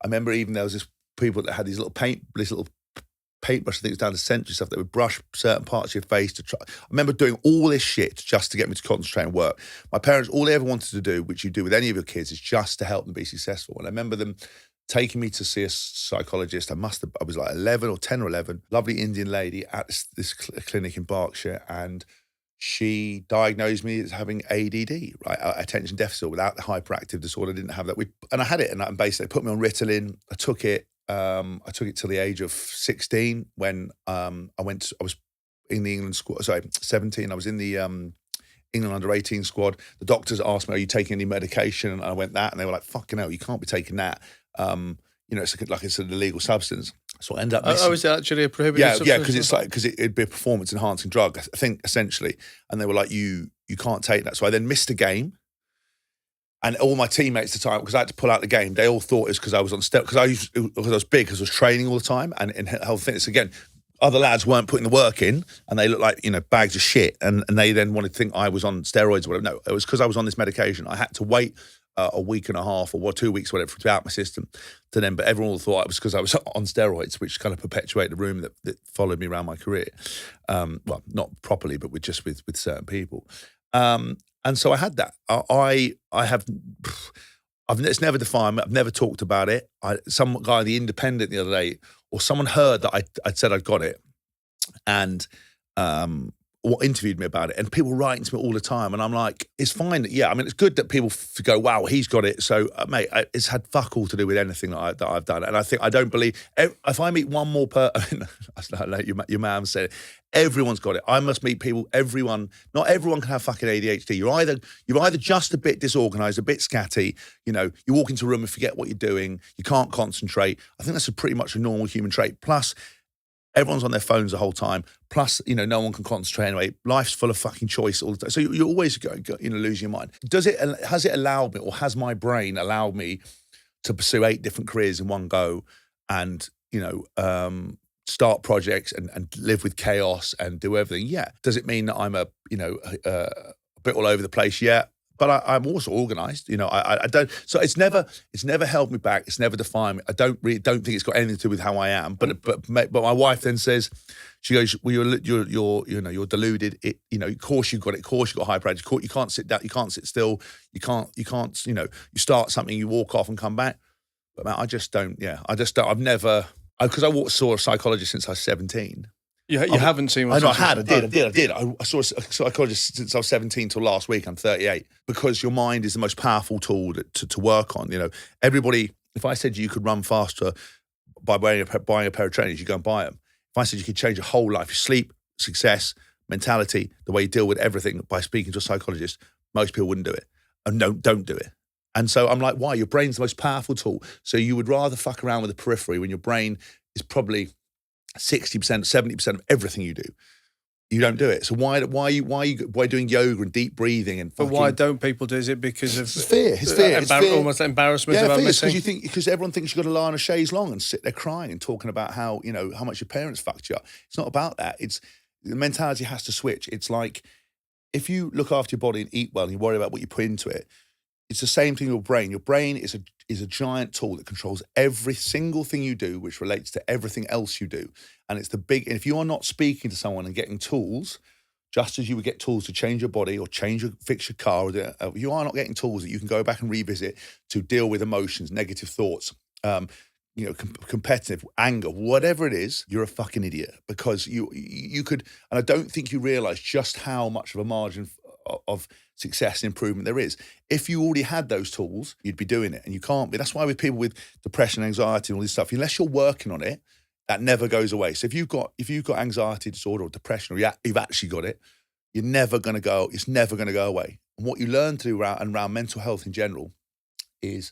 I remember even there was this people that had this little paintbrush, I think it was down to century stuff, that would brush certain parts of your face to try. I remember doing all this shit just to get me to concentrate and work. My parents, all they ever wanted to do, which you do with any of your kids, is just to help them be successful. And I remember them taking me to see a psychologist. I was like 10 or 11, lovely Indian lady at this clinic in Berkshire, and she diagnosed me as having ADD, right? Attention deficit without the hyperactive disorder. I didn't have that. And I had it, and basically they put me on Ritalin. I took it till the age of 16 when I was in the England squad. Sorry, 17. I was in the England under 18 squad. The doctors asked me, "Are you taking any medication?" And I went that, and they were like, "Fucking hell, you can't be taking that." It's an illegal substance. So I ended up missing. Oh, is it actually a prohibited substance? Yeah, because it'd be a performance enhancing drug, I think, essentially. And they were like, you can't take that. So I then missed a game. And all my teammates at the time, because I had to pull out the game, they all thought it was because I was on steroids, because I was big, because I was training all the time. And in health and fitness, again, other lads weren't putting the work in, and they looked like, bags of shit. And they then wanted to think I was on steroids or whatever. No, it was because I was on this medication. I had to wait a week and a half or 2 weeks, whatever, to out my system to them. But everyone thought it was because I was on steroids, which kind of perpetuated the rumor that followed me around my career. Well, not properly, but with certain people. And so I had that. It's never defined me. I've never talked about it. Some guy in The Independent the other day, or someone heard that I'd said I'd got it, and interviewed me about it, and people writing to me all the time, and I'm like, it's fine. Yeah, I mean, it's good that people go, wow, he's got it. So, mate, it's had fuck all to do with anything that I've done. And I don't believe, if I meet one more person, like your man said, everyone's got it. I must meet people, not everyone can have fucking ADHD. You're either just a bit disorganized, a bit scatty, you walk into a room and forget what you're doing, you can't concentrate. I think that's pretty much a normal human trait. Plus, everyone's on their phones the whole time. Plus, no one can concentrate anyway. Life's full of fucking choice all the time. So you're always losing your mind. Has it allowed me, or has my brain allowed me to pursue 8 different careers in one go, and start projects and live with chaos and do everything? Yeah. Does it mean that I'm a bit all over the place? Yeah. But I'm also organised, I don't. So it's never held me back. It's never defined me. I don't think it's got anything to do with how I am. But my wife then says, she goes, well, you're deluded. Of course you've got it. Of course you've got hyperactive. You can't sit down. You can't sit still. You can't. You start something, you walk off and come back. But man, I just don't. Yeah, I just don't. I've never, because I saw a psychologist since I was 17. You haven't seen one? I did. I saw a psychologist since I was 17 till last week. I'm 38. Because your mind is the most powerful tool to work on. Everybody, if I said you could run faster by buying a pair of trainers, you go and buy them. If I said you could change your whole life, your sleep, success, mentality, the way you deal with everything by speaking to a psychologist, most people wouldn't do it. And don't do it. And so I'm like, why? Your brain's the most powerful tool. So you would rather fuck around with the periphery when your brain is probably 60%, 70% of everything you do. You don't do it. So why doing yoga and deep breathing and fucking... But why don't people do it? Is it because of... It's fear. It's fear. Almost embarrassment about missing? Because everyone thinks you've got to lie on a chaise long and sit there crying and talking about how much your parents fucked you up. It's not about that. The mentality has to switch. It's like, if you look after your body and eat well and you worry about what you put into it, it's the same thing with your brain. Your brain is a giant tool that controls every single thing you do, which relates to everything else you do. And it's and if you are not speaking to someone and getting tools just as you would get tools to change your body or fix your car, you are not getting tools that you can go back and revisit to deal with emotions, negative thoughts, competitive anger, whatever it is. You're a fucking idiot, because you could, and I don't think you realize just how much of a margin of success and improvement there is. If you already had those tools, you'd be doing it, and you can't be. That's why with people with depression, anxiety, and all this stuff, unless you're working on it, that never goes away. So if you've got anxiety disorder or depression, or you've actually got it, you're never going to go. It's never going to go away. And what you learn to do around mental health in general is,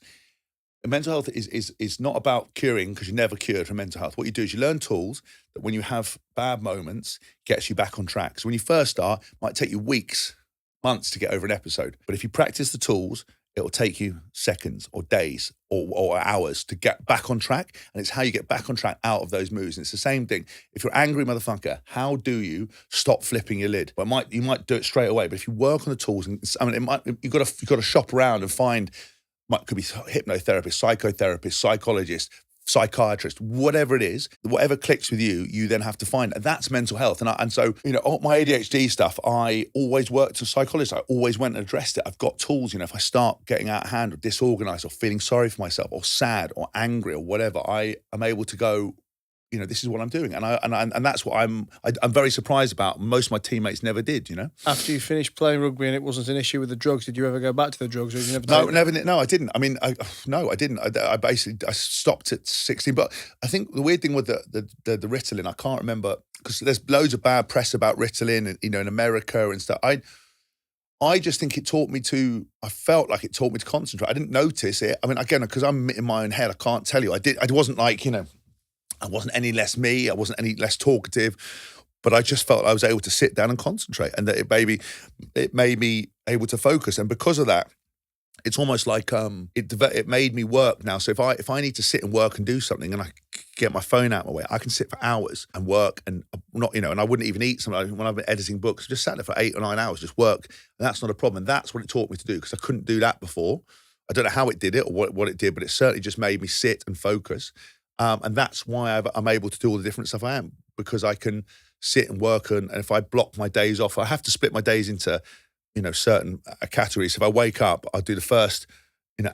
mental health is not about curing, because you're never cured from mental health. What you do is you learn tools that when you have bad moments, gets you back on track. So when you first start, it might take you weeks, months to get over an episode. But if you practice the tools, it'll take you seconds or days or hours to get back on track. And it's how you get back on track out of those moves. And it's the same thing. If you're angry motherfucker, how do you stop flipping your lid? Well, you might do it straight away, but if you work on the tools, and you've got to shop around and find. Could be hypnotherapist, psychotherapist, psychologist, psychiatrist, whatever it is, whatever clicks with you, you then have to find. And that's mental health. And so, all my ADHD stuff, I always worked as a psychologist. I always went and addressed it. I've got tools, if I start getting out of hand or disorganized or feeling sorry for myself or sad or angry or whatever, I am able to go, this is what I'm doing. And that's what I'm very surprised about. Most of my teammates never did, After you finished playing rugby and it wasn't an issue with the drugs, did you ever go back to the drugs, or did you never? No, I didn't. I mean, I didn't. I stopped at 16. But I think the weird thing with the Ritalin, I can't remember, because there's loads of bad press about Ritalin, in America and stuff. I just think I felt like it taught me to concentrate. I didn't notice it. I mean, again, because I'm in my own head, I can't tell you. I wasn't like, I wasn't any less me. I wasn't any less talkative, but I just felt I was able to sit down and concentrate, and that it made me able to focus. And because of that, it's almost like it made me work now. So if I need to sit and work and do something, and I get my phone out of my way, I can sit for hours and work, and not, and I wouldn't even eat something. When I've been editing books, just sat there for 8 or 9 hours, just work, and that's not a problem. And that's what it taught me to do, because I couldn't do that before. I don't know how it did it or what it did, but it certainly just made me sit and focus. And that's why I'm able to do all the different stuff I am, because I can sit and work. And if I block my days off, I have to split my days into, certain categories. If I wake up, I'll do the first,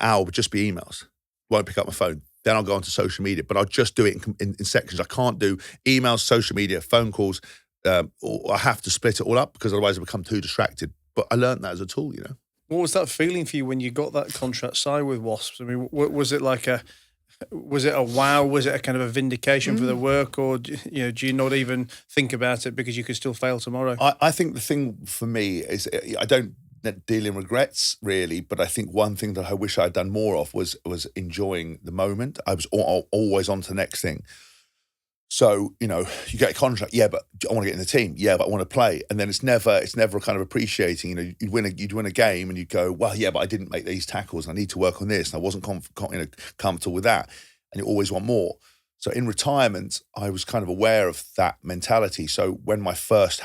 hour would just be emails. Won't pick up my phone. Then I'll go onto social media, but I'll just do it in sections. I can't do emails, social media, phone calls. Or I have to split it all up, because otherwise I become too distracted. But I learned that as a tool, What was that feeling for you when you got that contract signed with Wasps? I mean, was it like was it a wow? Was it a kind of a vindication for the work, or do you not even think about it because you could still fail tomorrow? I think the thing for me is, I don't deal in regrets really, but I think one thing that I wish I'd done more of was enjoying the moment. I was always on to the next thing. So, you get a contract, yeah, but I want to get in the team. Yeah, but I want to play. And then it's never kind of appreciating, you'd win a game and you'd go, well, yeah, but I didn't make these tackles and I need to work on this. And I wasn't comfortable with that. And you always want more. So in retirement, I was kind of aware of that mentality. So when my first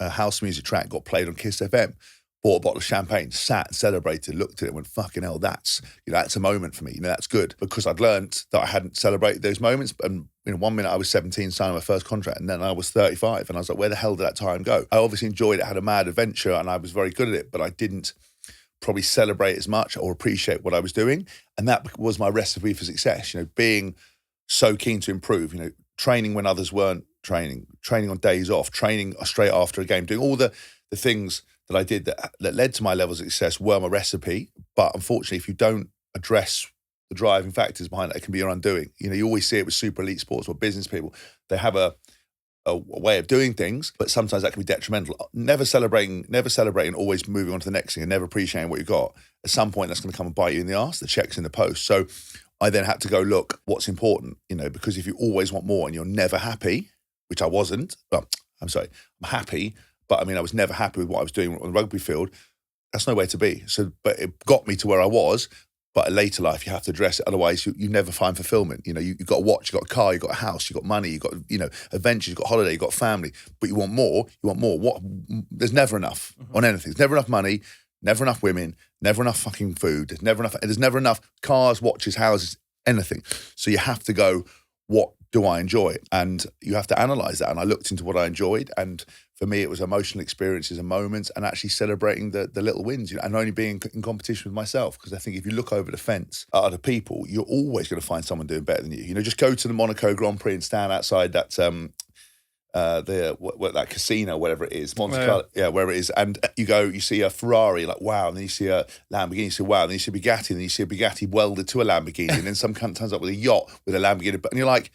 house music track got played on Kiss FM, bought a bottle of champagne, sat and celebrated, looked at it and went, fucking hell, that's a moment for me. That's good, because I'd learned that I hadn't celebrated those moments. And 1 minute I was 17, signing my first contract, and then I was 35. And I was like, where the hell did that time go? I obviously enjoyed it, had a mad adventure, and I was very good at it, but I didn't probably celebrate as much or appreciate what I was doing. And that was my recipe for success, being so keen to improve, training when others weren't training on days off, training straight after a game, doing all the things that I did that led to my levels of success were my recipe. But unfortunately, if you don't address the driving factors behind it, it can be your undoing. You always see it with super elite sports or business people. They have a way of doing things, but sometimes that can be detrimental. Never celebrating, always moving on to the next thing and never appreciating what you got. At some point, that's going to come and bite you in the arse. The check's in the post. So I then had to go look what's important, because if you always want more and you're never happy, which I wasn't, well, I'm happy, but I was never happy with what I was doing on the rugby field. That's no way to be. So, but it got me to where I was. But in later life, you have to address it. Otherwise, you never find fulfillment. You've got a watch, you've got a car, you've got a house, you've got money, you've got, adventures, you've got holiday, you've got family. But you want more. What? There's never enough on anything. There's never enough money, never enough women, never enough fucking food. There's never enough cars, watches, houses, anything. So you have to go, what do I enjoy? And you have to analyze that. And I looked into what I enjoyed. And for me, it was emotional experiences and moments and actually celebrating the little wins, and only being in competition with myself. Because I think if you look over the fence at other people, you're always going to find someone doing better than you. Just go to the Monaco Grand Prix and stand outside that that casino, whatever it is, Monte Carlo, wherever it is, and you see a Ferrari, like wow, and then you see a Lamborghini, you say wow, and then you see a Bugatti, and then you see a Bugatti welded to a Lamborghini, and then some cunt turns up with a yacht with a Lamborghini, and you're like,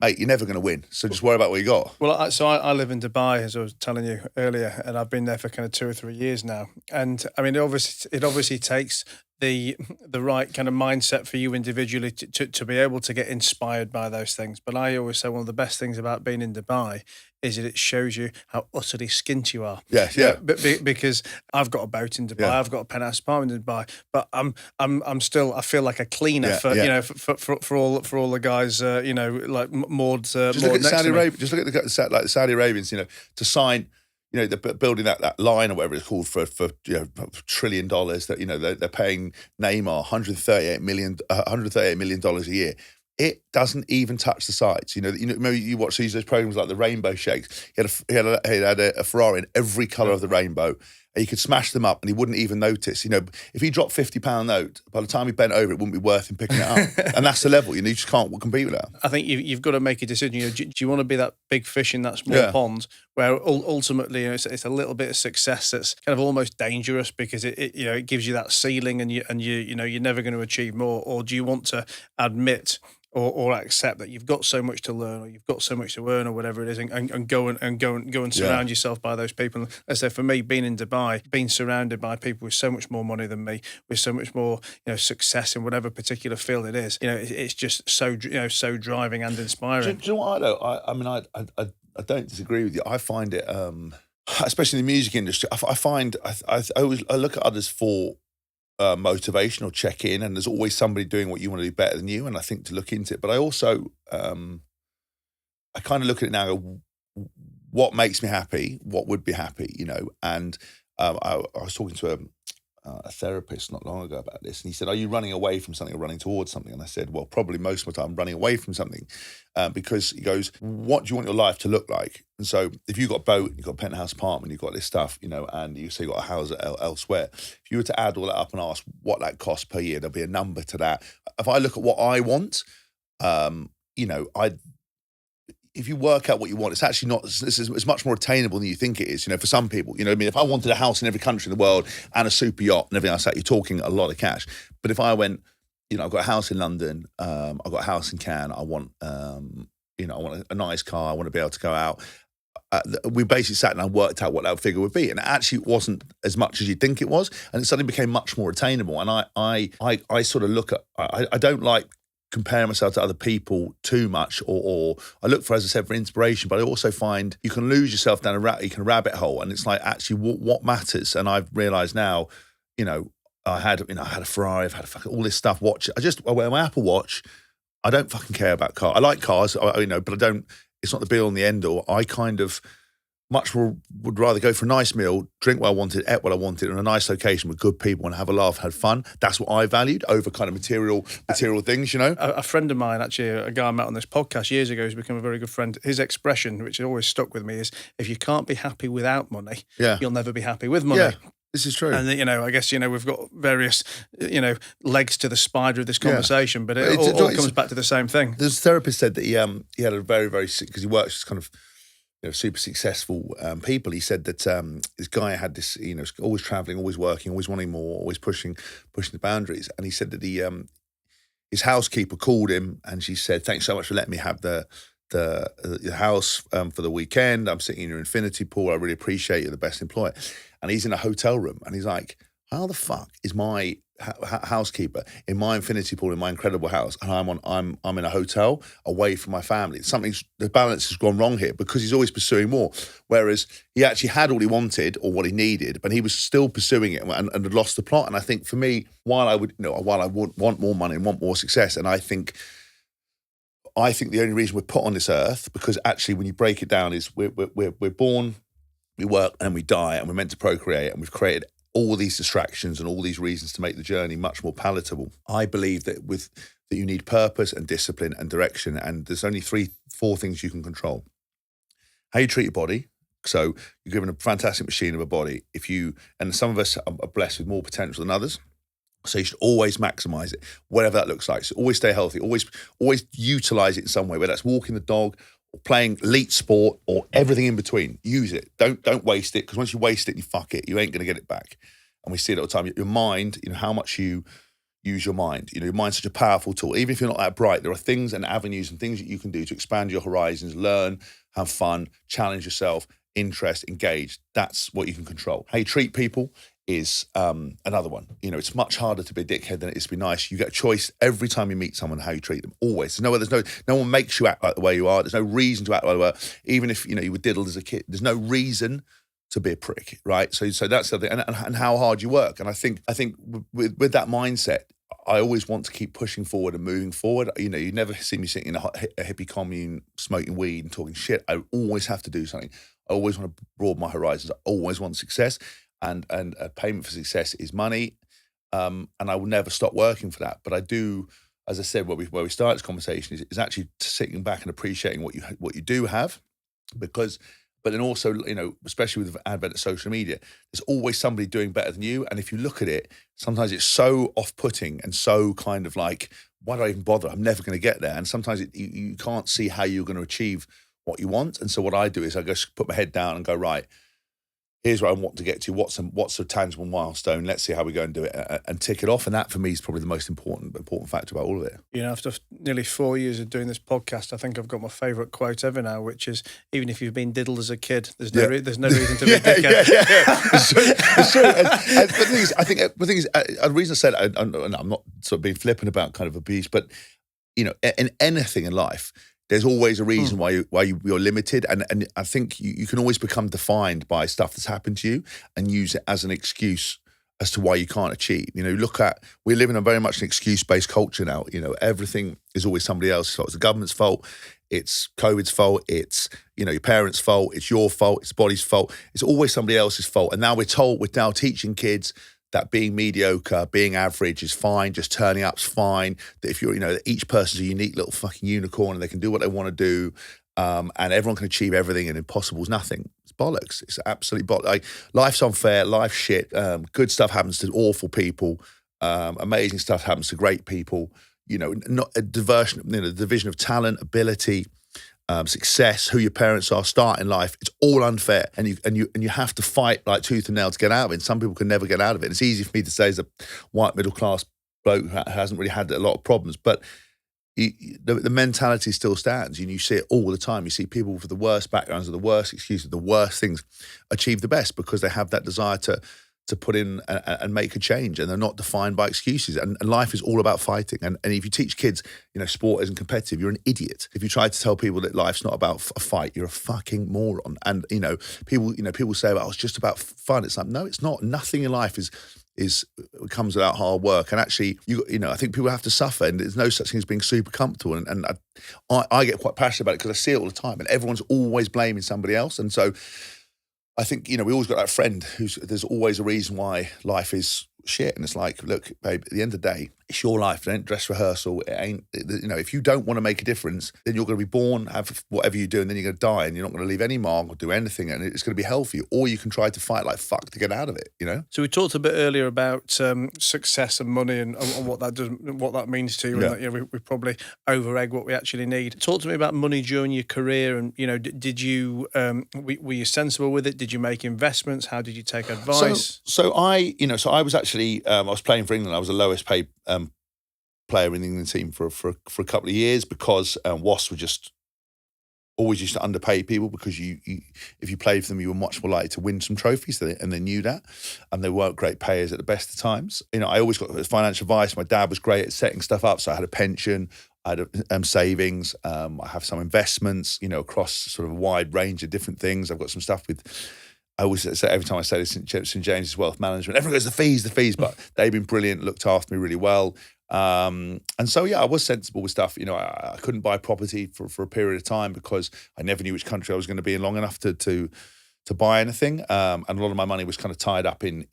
mate, you're never going to win, so just worry about what you got. Well, I live in Dubai, as I was telling you earlier, and I've been there for kind of 2 or 3 years now. And I mean, it obviously takes the right kind of mindset for you individually to be able to get inspired by those things. But I always say one of the best things about being in Dubai is that it shows you how utterly skint you are. Yeah. Because I've got a boat in Dubai, I've got a penthouse apartment in Dubai, but I'm still, I feel like a cleaner for all the guys, like Maud. Just look at Saudi Arabia. Just look at the Saudi Arabians. To sign. They're building that line or whatever it's called for $1 trillion that they're paying Neymar $138 million a year. It doesn't even touch the sides. Maybe you watch those programs like the Rainbow Shakes. He had a Ferrari in every colour of the rainbow. And you could smash them up and he wouldn't even notice. If he dropped £50 note, by the time he bent over, it wouldn't be worth him picking it up. And that's the level. You just can't compete with that. I think you've got to make a decision. Do you want to be that big fish in that small pond where ultimately it's a little bit of success that's kind of almost dangerous because it gives you that ceiling and you're never going to achieve more? Or do you want to admit or accept that you've got so much to learn or you've got so much to earn or whatever it is and go and surround yourself by those people? As I say, for me, being in Dubai, being surrounded by people with so much more money than me, with so much more success in whatever particular field it is, it's just so driving and inspiring. Do you know what I don't disagree with you. I find it, especially in the music industry, I look at others for motivation or check in, and there's always somebody doing what you want to do better than you, and I think to look into it. But I also I kind of look at it now, what makes me happy, what would be happy, and I was talking to a therapist not long ago about this, and he said, are you running away from something or running towards something? And I said, well, probably most of the time I'm running away from something, because he goes, what do you want your life to look like? And so if you've got a boat, you've got a penthouse apartment, you've got this stuff, and you say you've got a house elsewhere, if you were to add all that up and ask what that costs per year, there'll be a number to that. If I look at what I want, if you work out what you want, it's actually not, it's much more attainable than you think it is, for some people. If I wanted a house in every country in the world and a super yacht and everything else, you're talking a lot of cash. But if I went, I've got a house in London, I've got a house in Cannes, I want, I want a nice car, I want to be able to go out. We basically sat down and worked out what that figure would be. And it actually wasn't as much as you'd think it was. And it suddenly became much more attainable. And I sort of look at, I don't like comparing myself to other people too much, or I look for, as I said, for inspiration, but I also find you can lose yourself down a rabbit hole, and it's like, actually what matters. And I've realised now, I had a Ferrari, I've had all this stuff. I wear my Apple Watch. I don't fucking care about cars. I like cars, but I don't. It's not the be all and the end all. I kind of much more would rather go for a nice meal, drink what I wanted, eat what I wanted, in a nice location with good people and have a laugh, had fun. That's what I valued over kind of material things, A friend of mine, actually, a guy I met on this podcast years ago, who's become a very good friend, his expression, which has always stuck with me, is, if you can't be happy without money, you'll never be happy with money. Yeah. This is true. And, I guess, we've got various, legs to the spider of this conversation, but it all comes back to the same thing. This therapist said that he had a very, very, because he works kind of, super successful people. He said that this guy had this, always traveling, always working, always wanting more, always pushing the boundaries. And he said that his housekeeper called him and she said, thanks so much for letting me have the house for the weekend. I'm sitting in your infinity pool. I really appreciate you. You're the best employer. And he's in a hotel room and he's like, how the fuck is my housekeeper in my infinity pool in my incredible house, and I'm in a hotel away from my family? The balance has gone wrong here, because he's always pursuing more, whereas he actually had all he wanted or what he needed, but he was still pursuing it and had lost the plot. And I think for me, while I would want more money and want more success, and I think the only reason we're put on this earth, because actually when you break it down, is we're born, we work, and we die, and we're meant to procreate, and we've created all these distractions and all these reasons to make the journey much more palatable. I believe that with that you need purpose and discipline and direction. And there's only 4 things you can control. How you treat your body. So you're given a fantastic machine of a body. And some of us are blessed with more potential than others. So you should always maximize it, whatever that looks like. So always stay healthy, always utilize it in some way, whether that's walking the dog or playing elite sport or everything in between. Use it. Don't waste it, because once you waste it, you fuck it. You ain't going to get it back. And we see it all the time. Your mind, how much you use your mind. Your mind's such a powerful tool. Even if you're not that bright, there are things and avenues and things that you can do to expand your horizons, learn, have fun, challenge yourself, interest, engage. That's what you can control. How you treat people is another one. It's much harder to be a dickhead than it is to be nice. You get a choice every time you meet someone how you treat them. Always. No one makes you act like the way you are. There's no reason to act like the way you are. Even if you were diddled as a kid, there's no reason to be a prick, right? So that's the thing, and how hard you work. And I think with that mindset, I always want to keep pushing forward and moving forward. You never see me sitting in a hippie commune, smoking weed and talking shit. I always have to do something. I always want to broaden my horizons. I always want success, and a payment for success is money. And I will never stop working for that. But I do, as I said, where we started this conversation is actually sitting back and appreciating what you do have, but then also, especially with the advent of social media, there's always somebody doing better than you. And if you look at it, sometimes it's so off-putting and so kind of like, why do I even bother? I'm never going to get there. And sometimes you can't see how you're going to achieve what you want. And so what I do is I just put my head down and go, right, here's where I want to get to. What's a tangible milestone? Let's see how we go and do it and tick it off. And that for me is probably the most important factor about all of it. After nearly 4 years of doing this podcast, I think I've got my favourite quote ever now, which is, even if you've been diddled as a kid, there's no reason to be a dickhead. It's true. And the thing is, the reason I said, and I'm not sort of being flippant about kind of abuse, but in anything in life, there's always a reason why you're limited, and I think you can always become defined by stuff that's happened to you and use it as an excuse as to why you can't achieve. We live in a very much an excuse-based culture now. Everything is always somebody else's fault. It's the government's fault. It's COVID's fault. It's your parents' fault. It's your fault. It's the body's fault. It's always somebody else's fault. And now we're now teaching kids that being mediocre, being average is fine, just turning up's fine, that if you're, that each person's a unique little fucking unicorn and they can do what they want to do, and everyone can achieve everything and impossible's nothing. It's bollocks. It's absolutely bollocks. Like, life's unfair, life's shit, good stuff happens to awful people, amazing stuff happens to great people, not a division of talent, ability, success, who your parents are, start in life. It's all unfair, and you have to fight like tooth and nail to get out of it. And some people can never get out of it. And it's easy for me to say as a white middle class bloke who hasn't really had a lot of problems, but the mentality still stands. You see it all the time. You see people with the worst backgrounds, or the worst excuses, the worst things, achieve the best because they have that desire to put in and make a change, and they're not defined by excuses. And life is all about fighting. And if you teach kids, sport isn't competitive, you're an idiot. If you try to tell people that life's not about a fight, you're a fucking moron. And people say, "Oh, it's just about fun." It's like, no, it's not. Nothing in life comes without hard work. And actually, I think people have to suffer, and there's no such thing as being super comfortable. And I get quite passionate about it because I see it all the time, and everyone's always blaming somebody else. And so I think, we always got that friend there's always a reason why life is shit. And it's like, look, babe, at the end of the day, it's your life. It ain't dress rehearsal. It ain't, if you don't want to make a difference, then you're going to be born, have whatever you do, and then you're going to die, and you're not going to leave any mark or do anything, and it's going to be hell for you. Or you can try to fight like fuck to get out of it, So we talked a bit earlier about success and money and what that does, what that means to you. Yeah. And that, we probably over-egg what we actually need. Talk to me about money during your career, and did you were you sensible with it? Did you make investments? How did you take advice? So I was actually I was playing for England. I was the lowest paid player in the England team for a couple of years because Wasps were just always used to underpay people because if you played for them, you were much more likely to win some trophies, and they knew that, and they weren't great payers at the best of times. I always got financial advice. My dad was great at setting stuff up, so I had a pension, I had savings, I have some investments, across sort of a wide range of different things. I've got some stuff with. I always say, every time I say this, St James's Wealth Management, everyone goes, the fees, but they've been brilliant, looked after me really well. And so, I was sensible with stuff. I couldn't buy property for a period of time because I never knew which country I was going to be in long enough to buy anything. And a lot of my money was kind of tied up in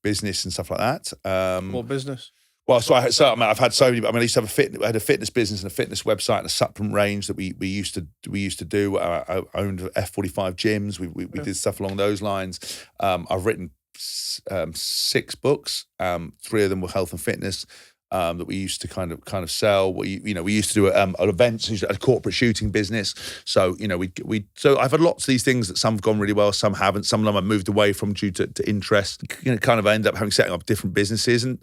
business and stuff like that. What business? Well, I've had so many. I mean, I used to have I had a fitness business and a fitness website and a supplement range that we used to do. I owned F45 gyms. We did stuff along those lines. I've written 6 books. 3 of them were health and fitness. That we used to kind of sell. We used to do events, a corporate shooting business. So so I've had lots of these things that some have gone really well, some haven't. Some of them I've moved away from due to interest. Kind of end up setting up different businesses, and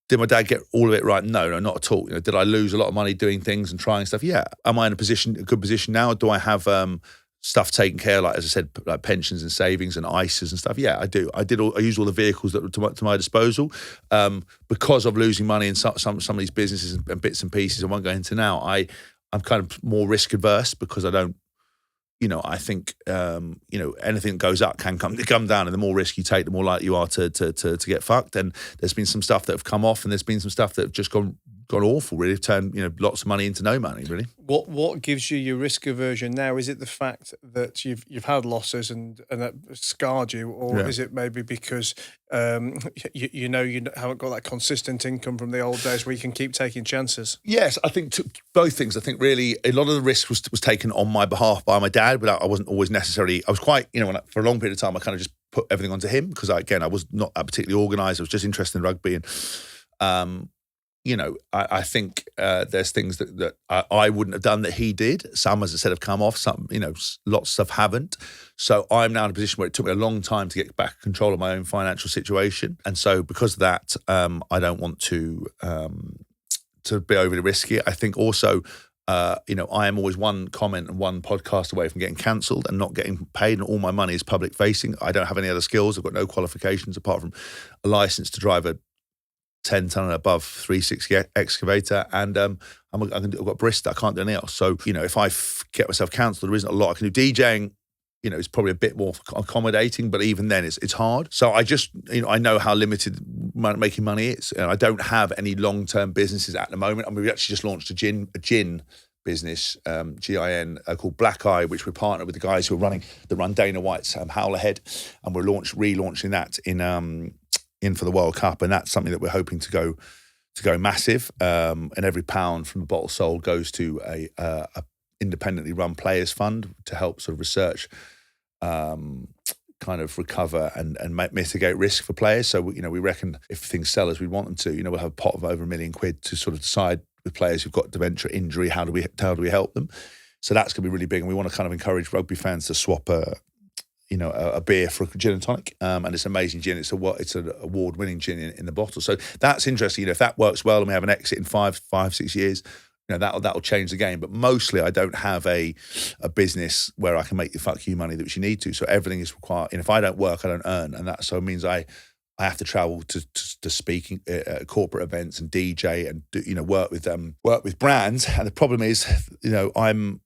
did my dad get all of it right? No, not at all. Did I lose a lot of money doing things and trying stuff? Yeah. Am I in a good position now? Do I have stuff taken care of, like, as I said, like pensions and savings and ISAs and stuff? Yeah, I do. I used all the vehicles that were to my disposal. Because of losing money in some of these businesses and bits and pieces I won't go into now, I'm kind of more risk adverse because I don't, I think, anything that goes up can come down, and the more risk you take, the more likely you are to get fucked. And there's been some stuff that have come off, and there's been some stuff that have just gone awful, really, turned lots of money into no money, really. What gives you your risk aversion now? Is it the fact that you've had losses and that scarred you, or is it maybe because you haven't got that consistent income from the old days where you can keep taking chances? Yes, I think both things. I think really a lot of the risk was taken on my behalf by my dad, but I wasn't always necessarily. I was quite, for a long period of time, I kind of just put everything onto him because I was not that particularly organised. I was just interested in rugby, and I think there's things that I wouldn't have done that he did. Some, as I said, have come off. Some, lots of stuff haven't. So I'm now in a position where it took me a long time to get back control of my own financial situation. And so because of that, I don't want to be overly risky. I think also, I am always one comment and one podcast away from getting cancelled and not getting paid, and all my money is public facing. I don't have any other skills. I've got no qualifications apart from a license to drive a 10-ton and above 360 excavator, and I've got Bristol. I can't do anything else. So if I get myself cancelled, there isn't a lot I can do. DJing, is probably a bit more accommodating, but even then, it's hard. So I just, I know how limited making money is, and I don't have any long-term businesses at the moment. I mean, we actually just launched a gin business, GIN, called Black Eye, which we're partnered with the guys who are run Dana White's Howler Head, and we're relaunching that in for the World Cup, and that's something that we're hoping to go massive. And every pound from the bottle sold goes to a independently run players fund to help sort of research, kind of recover and mitigate risk for players. So we reckon if things sell as we want them to, we'll have a pot of over £1 million to sort of decide with players who've got dementia, injury, how do we help them. So that's going to be really big, and we want to kind of encourage rugby fans to swap a beer for a gin and tonic, and it's amazing gin. It's an award-winning gin in the bottle. So that's interesting. If that works well and we have an exit in 5-6 years, that'll change the game. But mostly, I don't have a business where I can make the fuck you money that you need to. So everything is required. And if I don't work, I don't earn, and that so means I have to travel to speaking at corporate events and DJ and work with brands. And the problem is, I'm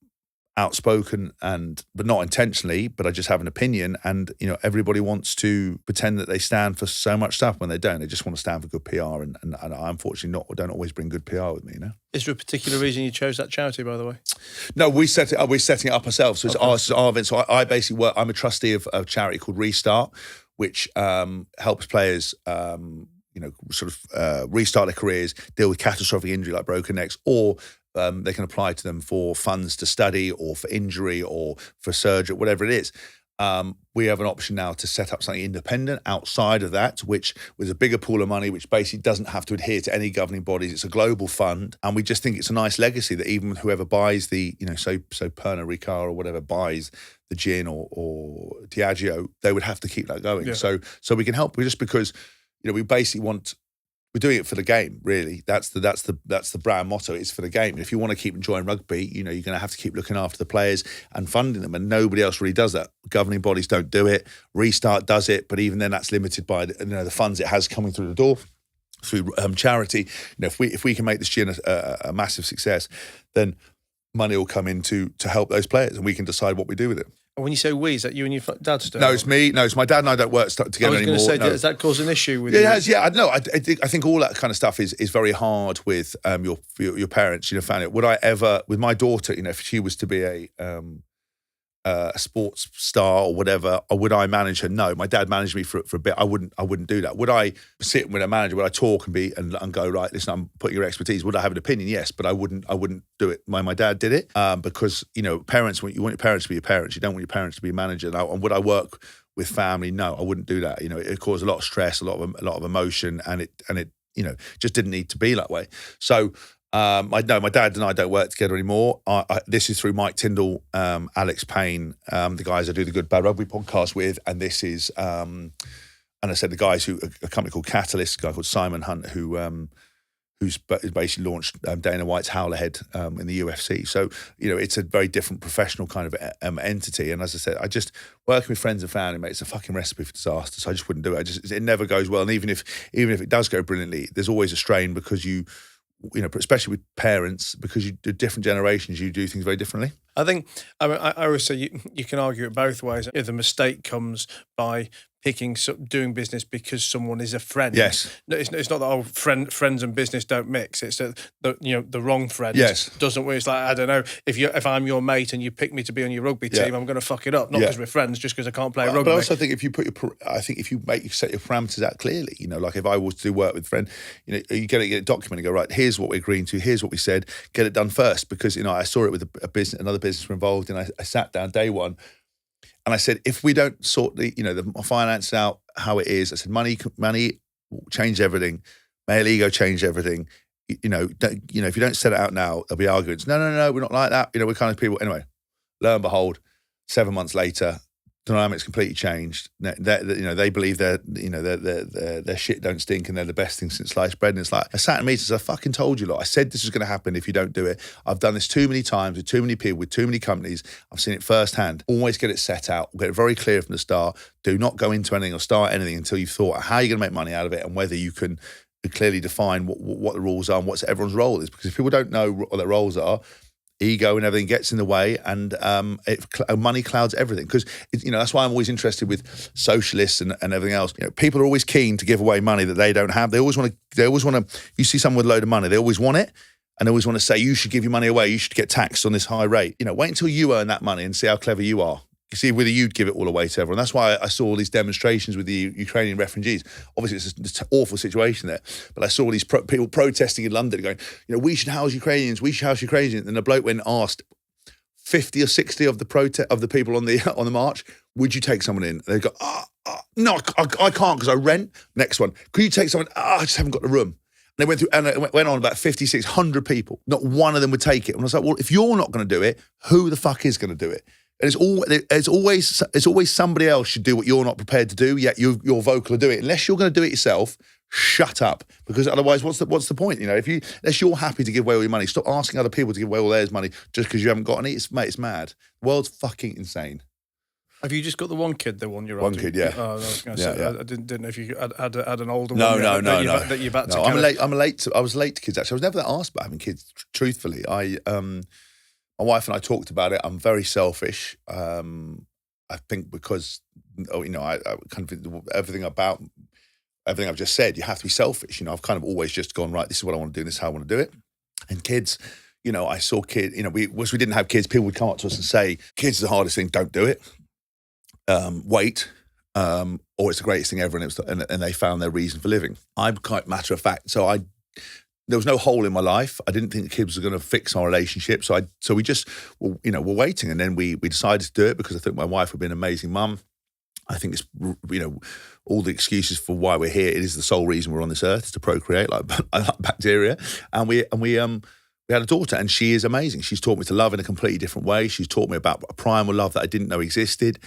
outspoken but not intentionally, but I just have an opinion, and everybody wants to pretend that they stand for so much stuff when they don't. They just want to stand for good PR, and I unfortunately don't always bring good PR with me. Is there a particular reason you chose that charity, by the way? No, we're setting it up ourselves. So it's our event. So I basically work. I'm a trustee of a charity called Restart, which helps players restart their careers, deal with catastrophic injury like broken necks, or they can apply to them for funds to study or for injury or for surgery, whatever it is. We have an option now to set up something independent outside of that, which with a bigger pool of money, which basically doesn't have to adhere to any governing bodies. It's a global fund, and we just think it's a nice legacy that even whoever buys the, so Pernod Ricard or whatever buys the gin or Diageo, they would have to keep that going. Yeah. So we can help. Just because we basically we're doing it for the game, really. That's the brand motto. It's for the game. And if you want to keep enjoying rugby, you're going to have to keep looking after the players and funding them. And nobody else really does that. Governing bodies don't do it. Restart does it, but even then, that's limited by the funds it has coming through the door through charity. If we can make this gin a massive success, then money will come in to help those players, and we can decide what we do with it. When you say we, is that you and your dad still? No, it's me. No, it's my dad and I don't work together anymore. I was going to say, does that cause an issue with you? Yeah. No, I think all that kind of stuff is very hard with your parents. Family. Would I ever, with my daughter, if she was to be a sports star or whatever, or would I manage her? No, my dad managed me for a bit. I wouldn't do that. Would I sit with a manager? Would I talk and go, right, listen, I'm putting your expertise. Would I have an opinion? Yes, but I wouldn't do it. My dad did it because parents, you want your parents to be your parents. You don't want your parents to be a manager. And would I work with family? No, I wouldn't do that. It caused a lot of stress, a lot of emotion, and it just didn't need to be that way. So. My dad and I don't work together anymore. This is through Mike Tyndall, Alex Payne, the guys I do the Good Bad Rugby podcast with, and this is, and I said the guys who a company called Catalyst, a guy called Simon Hunt, who's basically launched Dana White's Howlerhead in the UFC. So it's a very different professional kind of entity. And as I said, I just working with friends and family, mate, it's a fucking recipe for disaster. So I just wouldn't do it. It never goes well. And even if it does go brilliantly, there's always a strain because especially with parents, because you do different generations, you do things very differently. I always say you can argue it both ways. If the mistake comes by doing business because someone is a friend. Yes. It's not that friends and business don't mix. It's that the wrong friend doesn't work. It's like, I don't know, if I'm your mate and you pick me to be on your rugby team, I'm going to fuck it up. Not because we're friends, just because I can't play rugby. But I also think if you set your parameters out clearly, like if I was to do work with a friend, you get it documented. Go, right, here's what we're agreeing to. Here's what we said. Get it done first, because I saw it with another business we're involved in. I sat down day one. And I said, if we don't sort the finance out how it is, I said, money will change everything. Male ego change everything. If you don't set it out now, there'll be arguments. No, we're not like that. We're kind of people. Anyway, lo and behold, 7 months later, the dynamics completely changed. They believe their shit don't stink and they're the best thing since sliced bread. And it's like, I sat in meetings, I fucking told you, lot. I said this was going to happen if you don't do it. I've done this too many times with too many people, with too many companies. I've seen it firsthand. Always get it set out. Get it very clear from the start. Do not go into anything or start anything until you've thought how you're going to make money out of it and whether you can clearly define what the rules are and what everyone's role is. Because if people don't know what their roles are, ego and everything gets in the way, and money clouds everything. Because that's why I'm always interested with socialists and everything else. People are always keen to give away money that they don't have. They always want to. You see someone with a load of money, they always want it, and they always want to say, you should give your money away. You should get taxed on this high rate. Wait until you earn that money and see how clever you are. You see whether you'd give it all away to everyone. That's why I saw all these demonstrations with the Ukrainian refugees. Obviously, it's an awful situation there. But I saw all these people protesting in London going, we should house Ukrainians. We should house Ukrainians. And the bloke went and asked 50 or 60 of the people on the march, would you take someone in? They go, no, I can't because I rent. Next one, could you take someone? I just haven't got the room. They went through, and it went on about 5,600 people. Not one of them would take it. And I was like, well, if you're not going to do it, who the fuck is going to do it? And it's always somebody else should do what you're not prepared to do, yet you're vocal to do it. Unless you're going to do it yourself, shut up. Because otherwise, what's the point? Unless you're happy to give away all your money, stop asking other people to give away all theirs money just because you haven't got any. It's mad. The world's fucking insane. Have you just got the one kid, the 1 year old? One kid, yeah. Oh, I was going to say, I didn't know if you had an older one. No. That you've had to I was late to kids, actually. I was never that asked about having kids, truthfully. My wife and I talked about it. I'm very selfish. I think because, I kind of everything I've just said, you have to be selfish. I've kind of always just gone, right, this is what I want to do, this is how I want to do it. And kids, I saw kids, once we didn't have kids, people would come up to us and say, kids are the hardest thing, don't do it. Wait. Or it's the greatest thing ever, and they found their reason for living. I'm quite matter of fact. So there was no hole in my life. I didn't think the kids were going to fix our relationship. So we just, we're waiting. And then we decided to do it because I think my wife would be an amazing mum. I think it's, all the excuses for why we're here. It is the sole reason we're on this earth, is to procreate like bacteria. And we had a daughter, and she is amazing. She's taught me to love in a completely different way. She's taught me about a primal love that I didn't know existed.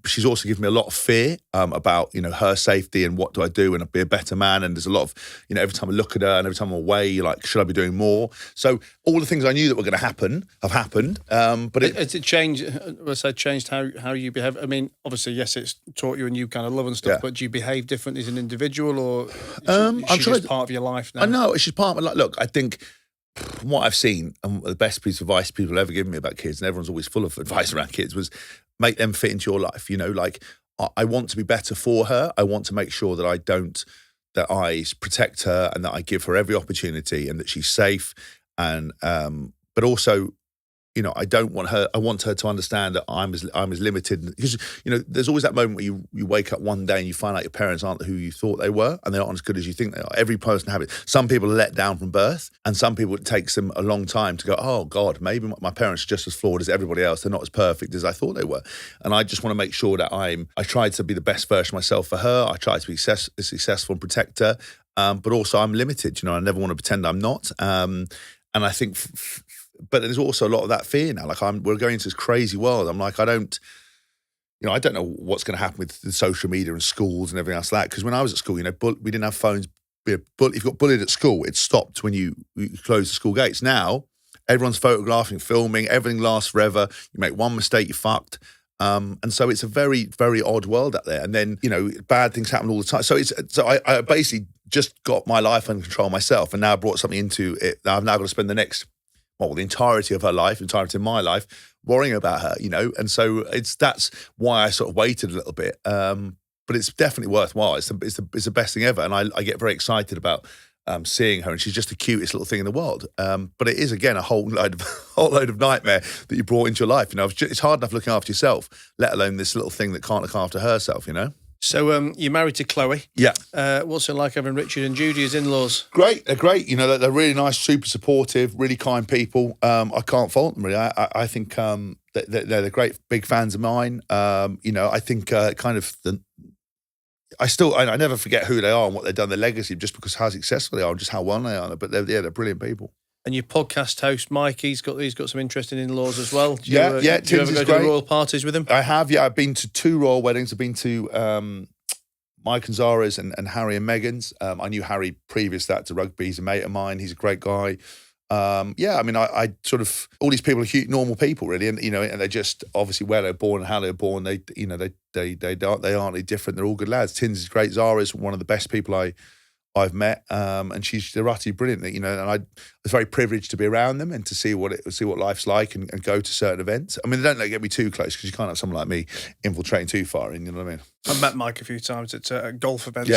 She's also given me a lot of fear about, her safety and what do I do and be a better man. And there's a lot of, every time I look at her and every time I'm away, you're like, should I be doing more? So all the things I knew that were going to happen have happened. But has it changed? Changed how you behave? I mean, obviously, yes, it's taught you a new kind of love and stuff. Yeah. But do you behave differently as an individual, or is she just part of your life now? I know it's just part of my life. Look, I think. From what I've seen, and the best piece of advice people have ever given me about kids, and everyone's always full of advice around kids, was make them fit into your life. I want to be better for her. I want to make sure that I protect her and that I give her every opportunity and that she's safe. And but also, I don't want her. I want her to understand that I'm as limited, because there's always that moment where you wake up one day and you find out your parents aren't who you thought they were, and they're not as good as you think they are. Every person has it. Some people are let down from birth, and some people, it takes them a long time to go, oh God, maybe my parents are just as flawed as everybody else. They're not as perfect as I thought they were. And I just want to make sure that I try to be the best version of myself for her. I try to be successful and protect her, but also I'm limited. I never want to pretend I'm not. And I think, but there's also a lot of that fear now. Like we're going into this crazy world. I'm like, I don't know what's going to happen with the social media and schools and everything else like that. Because when I was at school, we didn't have phones. If you got bullied at school, it stopped when you closed the school gates. Now, everyone's photographing, filming, everything lasts forever. You make one mistake, you're fucked. And so it's a very, very odd world out there. And then, bad things happen all the time. So I basically just got my life under control myself, and now brought something into it. I've now got to spend the entirety of her life, entirety of my life, worrying about her, And so that's why I sort of waited a little bit. But it's definitely worthwhile. It's the best thing ever. And I get very excited about seeing her, and she's just the cutest little thing in the world. But it is, again, a whole load of nightmare that you brought into your life. It's hard enough looking after yourself, let alone this little thing that can't look after herself, So you're married to Chloe. Yeah. What's it like having Richard and Judy as in-laws? Great. They're great. They're really nice, super supportive, really kind people. I can't fault them, really. I think they're great, big fans of mine. I think I never forget who they are and what they've done, their legacy, just because how successful they are and just how well they are. But they're brilliant people. And your podcast host, Mike, he's got some interesting in-laws as well. Do you ever go to the royal parties with him? I have, yeah. I've been to 2 royal weddings. I've been to Mike and Zara's and Harry and Meghan's. I knew Harry previous to that to rugby. He's a mate of mine. He's a great guy. I sort of, all these people are normal people, really, and and they're just obviously where they're born and how they're born. They aren't different. They're all good lads. Tins is great. Zara's one of the best people I've met, and they're utterly brilliant. And I was very privileged to be around them and to see what life's like and go to certain events. I mean, they don't get me too close, because you can't have someone like me infiltrating too far in. You know what I mean? I've met Mike a few times at golf events.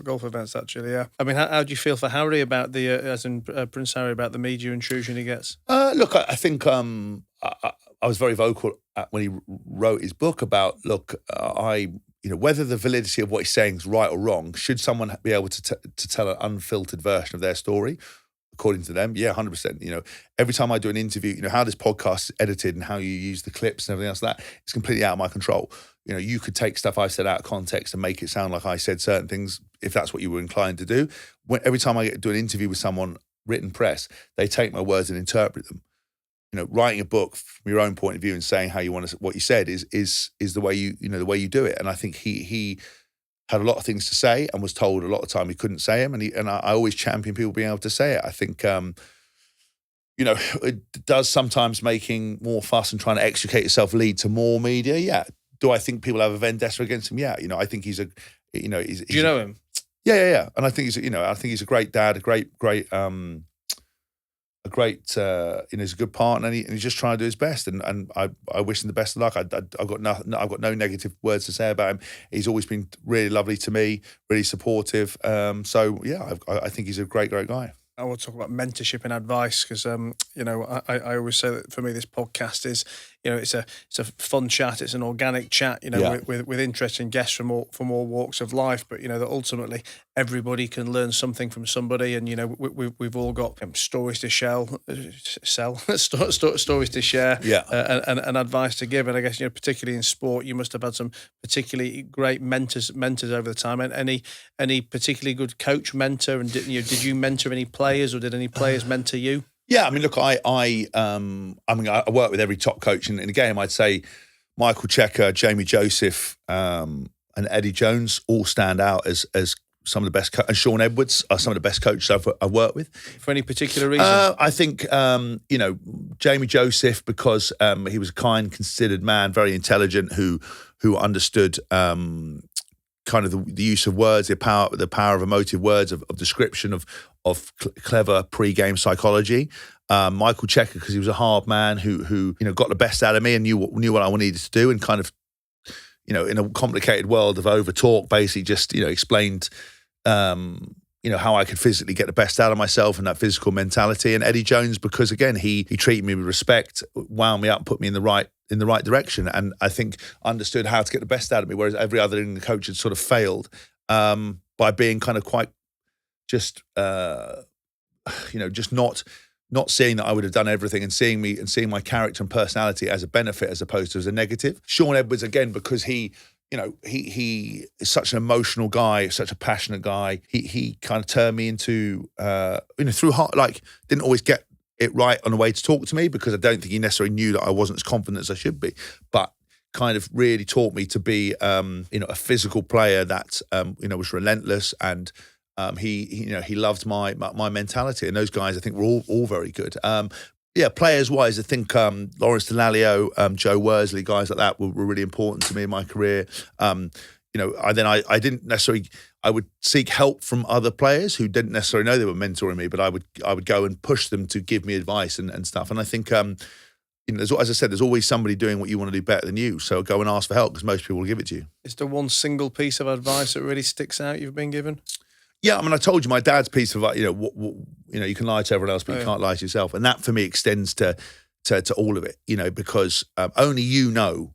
Golf events, actually. Yeah. I mean, how do you feel for Harry about Prince Harry, about the media intrusion he gets? Look, I think I was very vocal when he wrote his book about whether the validity of what he's saying is right or wrong. Should someone be able to tell an unfiltered version of their story, according to them? Yeah, 100%. Every time I do an interview, how this podcast is edited and how you use the clips and everything else like that, it's completely out of my control. You could take stuff I've said out of context and make it sound like I said certain things, if that's what you were inclined to do. Every time I do an interview with someone, written press, they take my words and interpret them. Writing a book from your own point of view and saying how you want to, what you said is the way the way you do it. And I think he had a lot of things to say and was told a lot of time he couldn't say them. And I always champion people being able to say it. I think, it does sometimes making more fuss and trying to extricate yourself lead to more media. Yeah. Do I think people have a vendetta against him? Yeah. I think he's a, do you know him? Yeah. And I think he's a great dad, a great, he's a good partner, and he's just trying to do his best. And I wish him the best of luck. I've got no negative words to say about him. He's always been really lovely to me, really supportive. So yeah, I think he's a great guy. I want to talk about mentorship and advice, because I always say that for me this podcast is, it's a fun chat, it's an organic chat, with interesting guests from all walks of life, but that ultimately everybody can learn something from somebody, and we've all got stories to stories to share, and advice to give. And I guess particularly in sport, you must have had some particularly great mentors over the time. And any particularly good coach mentor, and did you mentor any players, or did any players mentor you? Yeah, I mean, look, I work with every top coach in the game. I'd say Michael Checker, Jamie Joseph, and Eddie Jones all stand out as some of the best, and Sean Edwards are some of the best coaches I've worked with. For any particular reason? I think, Jamie Joseph, because he was a kind, considered man, very intelligent, who understood kind of the use of words, the power of emotive words, of description, of clever pre-game psychology. Michael Checker, because he was a hard man who got the best out of me and knew what I needed to do, and kind of, in a complicated world of over talk, basically just explained how I could physically get the best out of myself and that physical mentality. And Eddie Jones, because again, he treated me with respect, wound me up, put me in the right direction, and I think understood how to get the best out of me. Whereas every other England coach had sort of failed by being kind of quite just just not seeing that I would have done everything, and seeing me and seeing my character and personality as a benefit as opposed to as a negative. Sean Edwards, again, because he is such an emotional guy, such a passionate guy. He kind of turned me into, through hard, didn't always get it right on the way to talk to me, because I don't think he necessarily knew that I wasn't as confident as I should be, but kind of really taught me to be, a physical player that, was relentless, and he loved my mentality. And those guys, I think, were all very good. Players wise, I think Lawrence Delalio, Joe Worsley, guys like that were really important to me in my career. I didn't necessarily. I would seek help from other players who didn't necessarily know they were mentoring me, but I would go and push them to give me advice and stuff. And I think as I said, there's always somebody doing what you want to do better than you. So go and ask for help, because most people will give it to you. Is there one single piece of advice that really sticks out you've been given? Yeah, I mean, I told you my dad's piece of you can lie to everyone else, but you can't lie to yourself, and that for me extends to all of it. Because only you know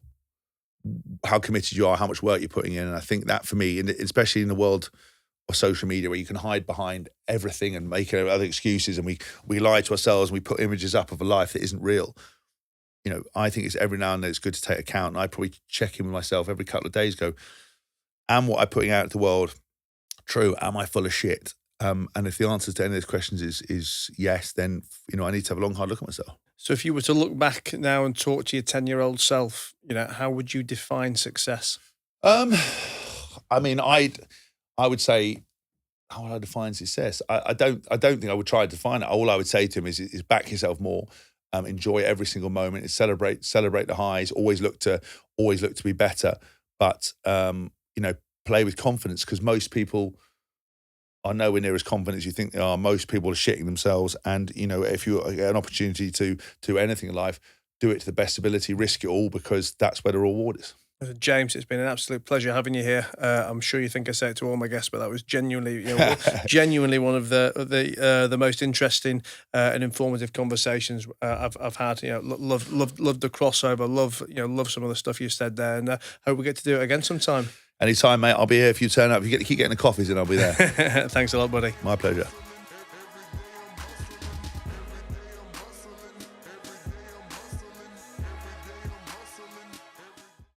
how committed you are, how much work you're putting in, and I think that for me, and especially in the world of social media, where you can hide behind everything and make other excuses, and we lie to ourselves and we put images up of a life that isn't real. I think it's every now and then it's good to take account, and I probably check in with myself every couple of days. Go, am what I'm putting out to the world true? Am I full of shit? And if the answer to any of those questions is yes, then I need to have a long, hard look at myself. So if you were to look back now and talk to your 10-year-old self, how would you define success? I would say, how would I define success? I don't think I would try to define it. All I would say to him is back yourself more, enjoy every single moment, is celebrate the highs, always look to be better, but play with confidence, because most people are nowhere near as confident as you think they are. Most people are shitting themselves, and if you get an opportunity to do anything in life, do it to the best ability, risk it all, because that's where the reward is. James, it's been an absolute pleasure having you here. I'm sure you think I say it to all my guests, but that was genuinely, genuinely one of the most interesting and informative conversations I've had. Love the crossover. Love some of the stuff you said there, and hope we get to do it again sometime. Anytime, mate. I'll be here if you turn up. If you keep getting the coffees, then I'll be there. Thanks a lot, buddy. My pleasure.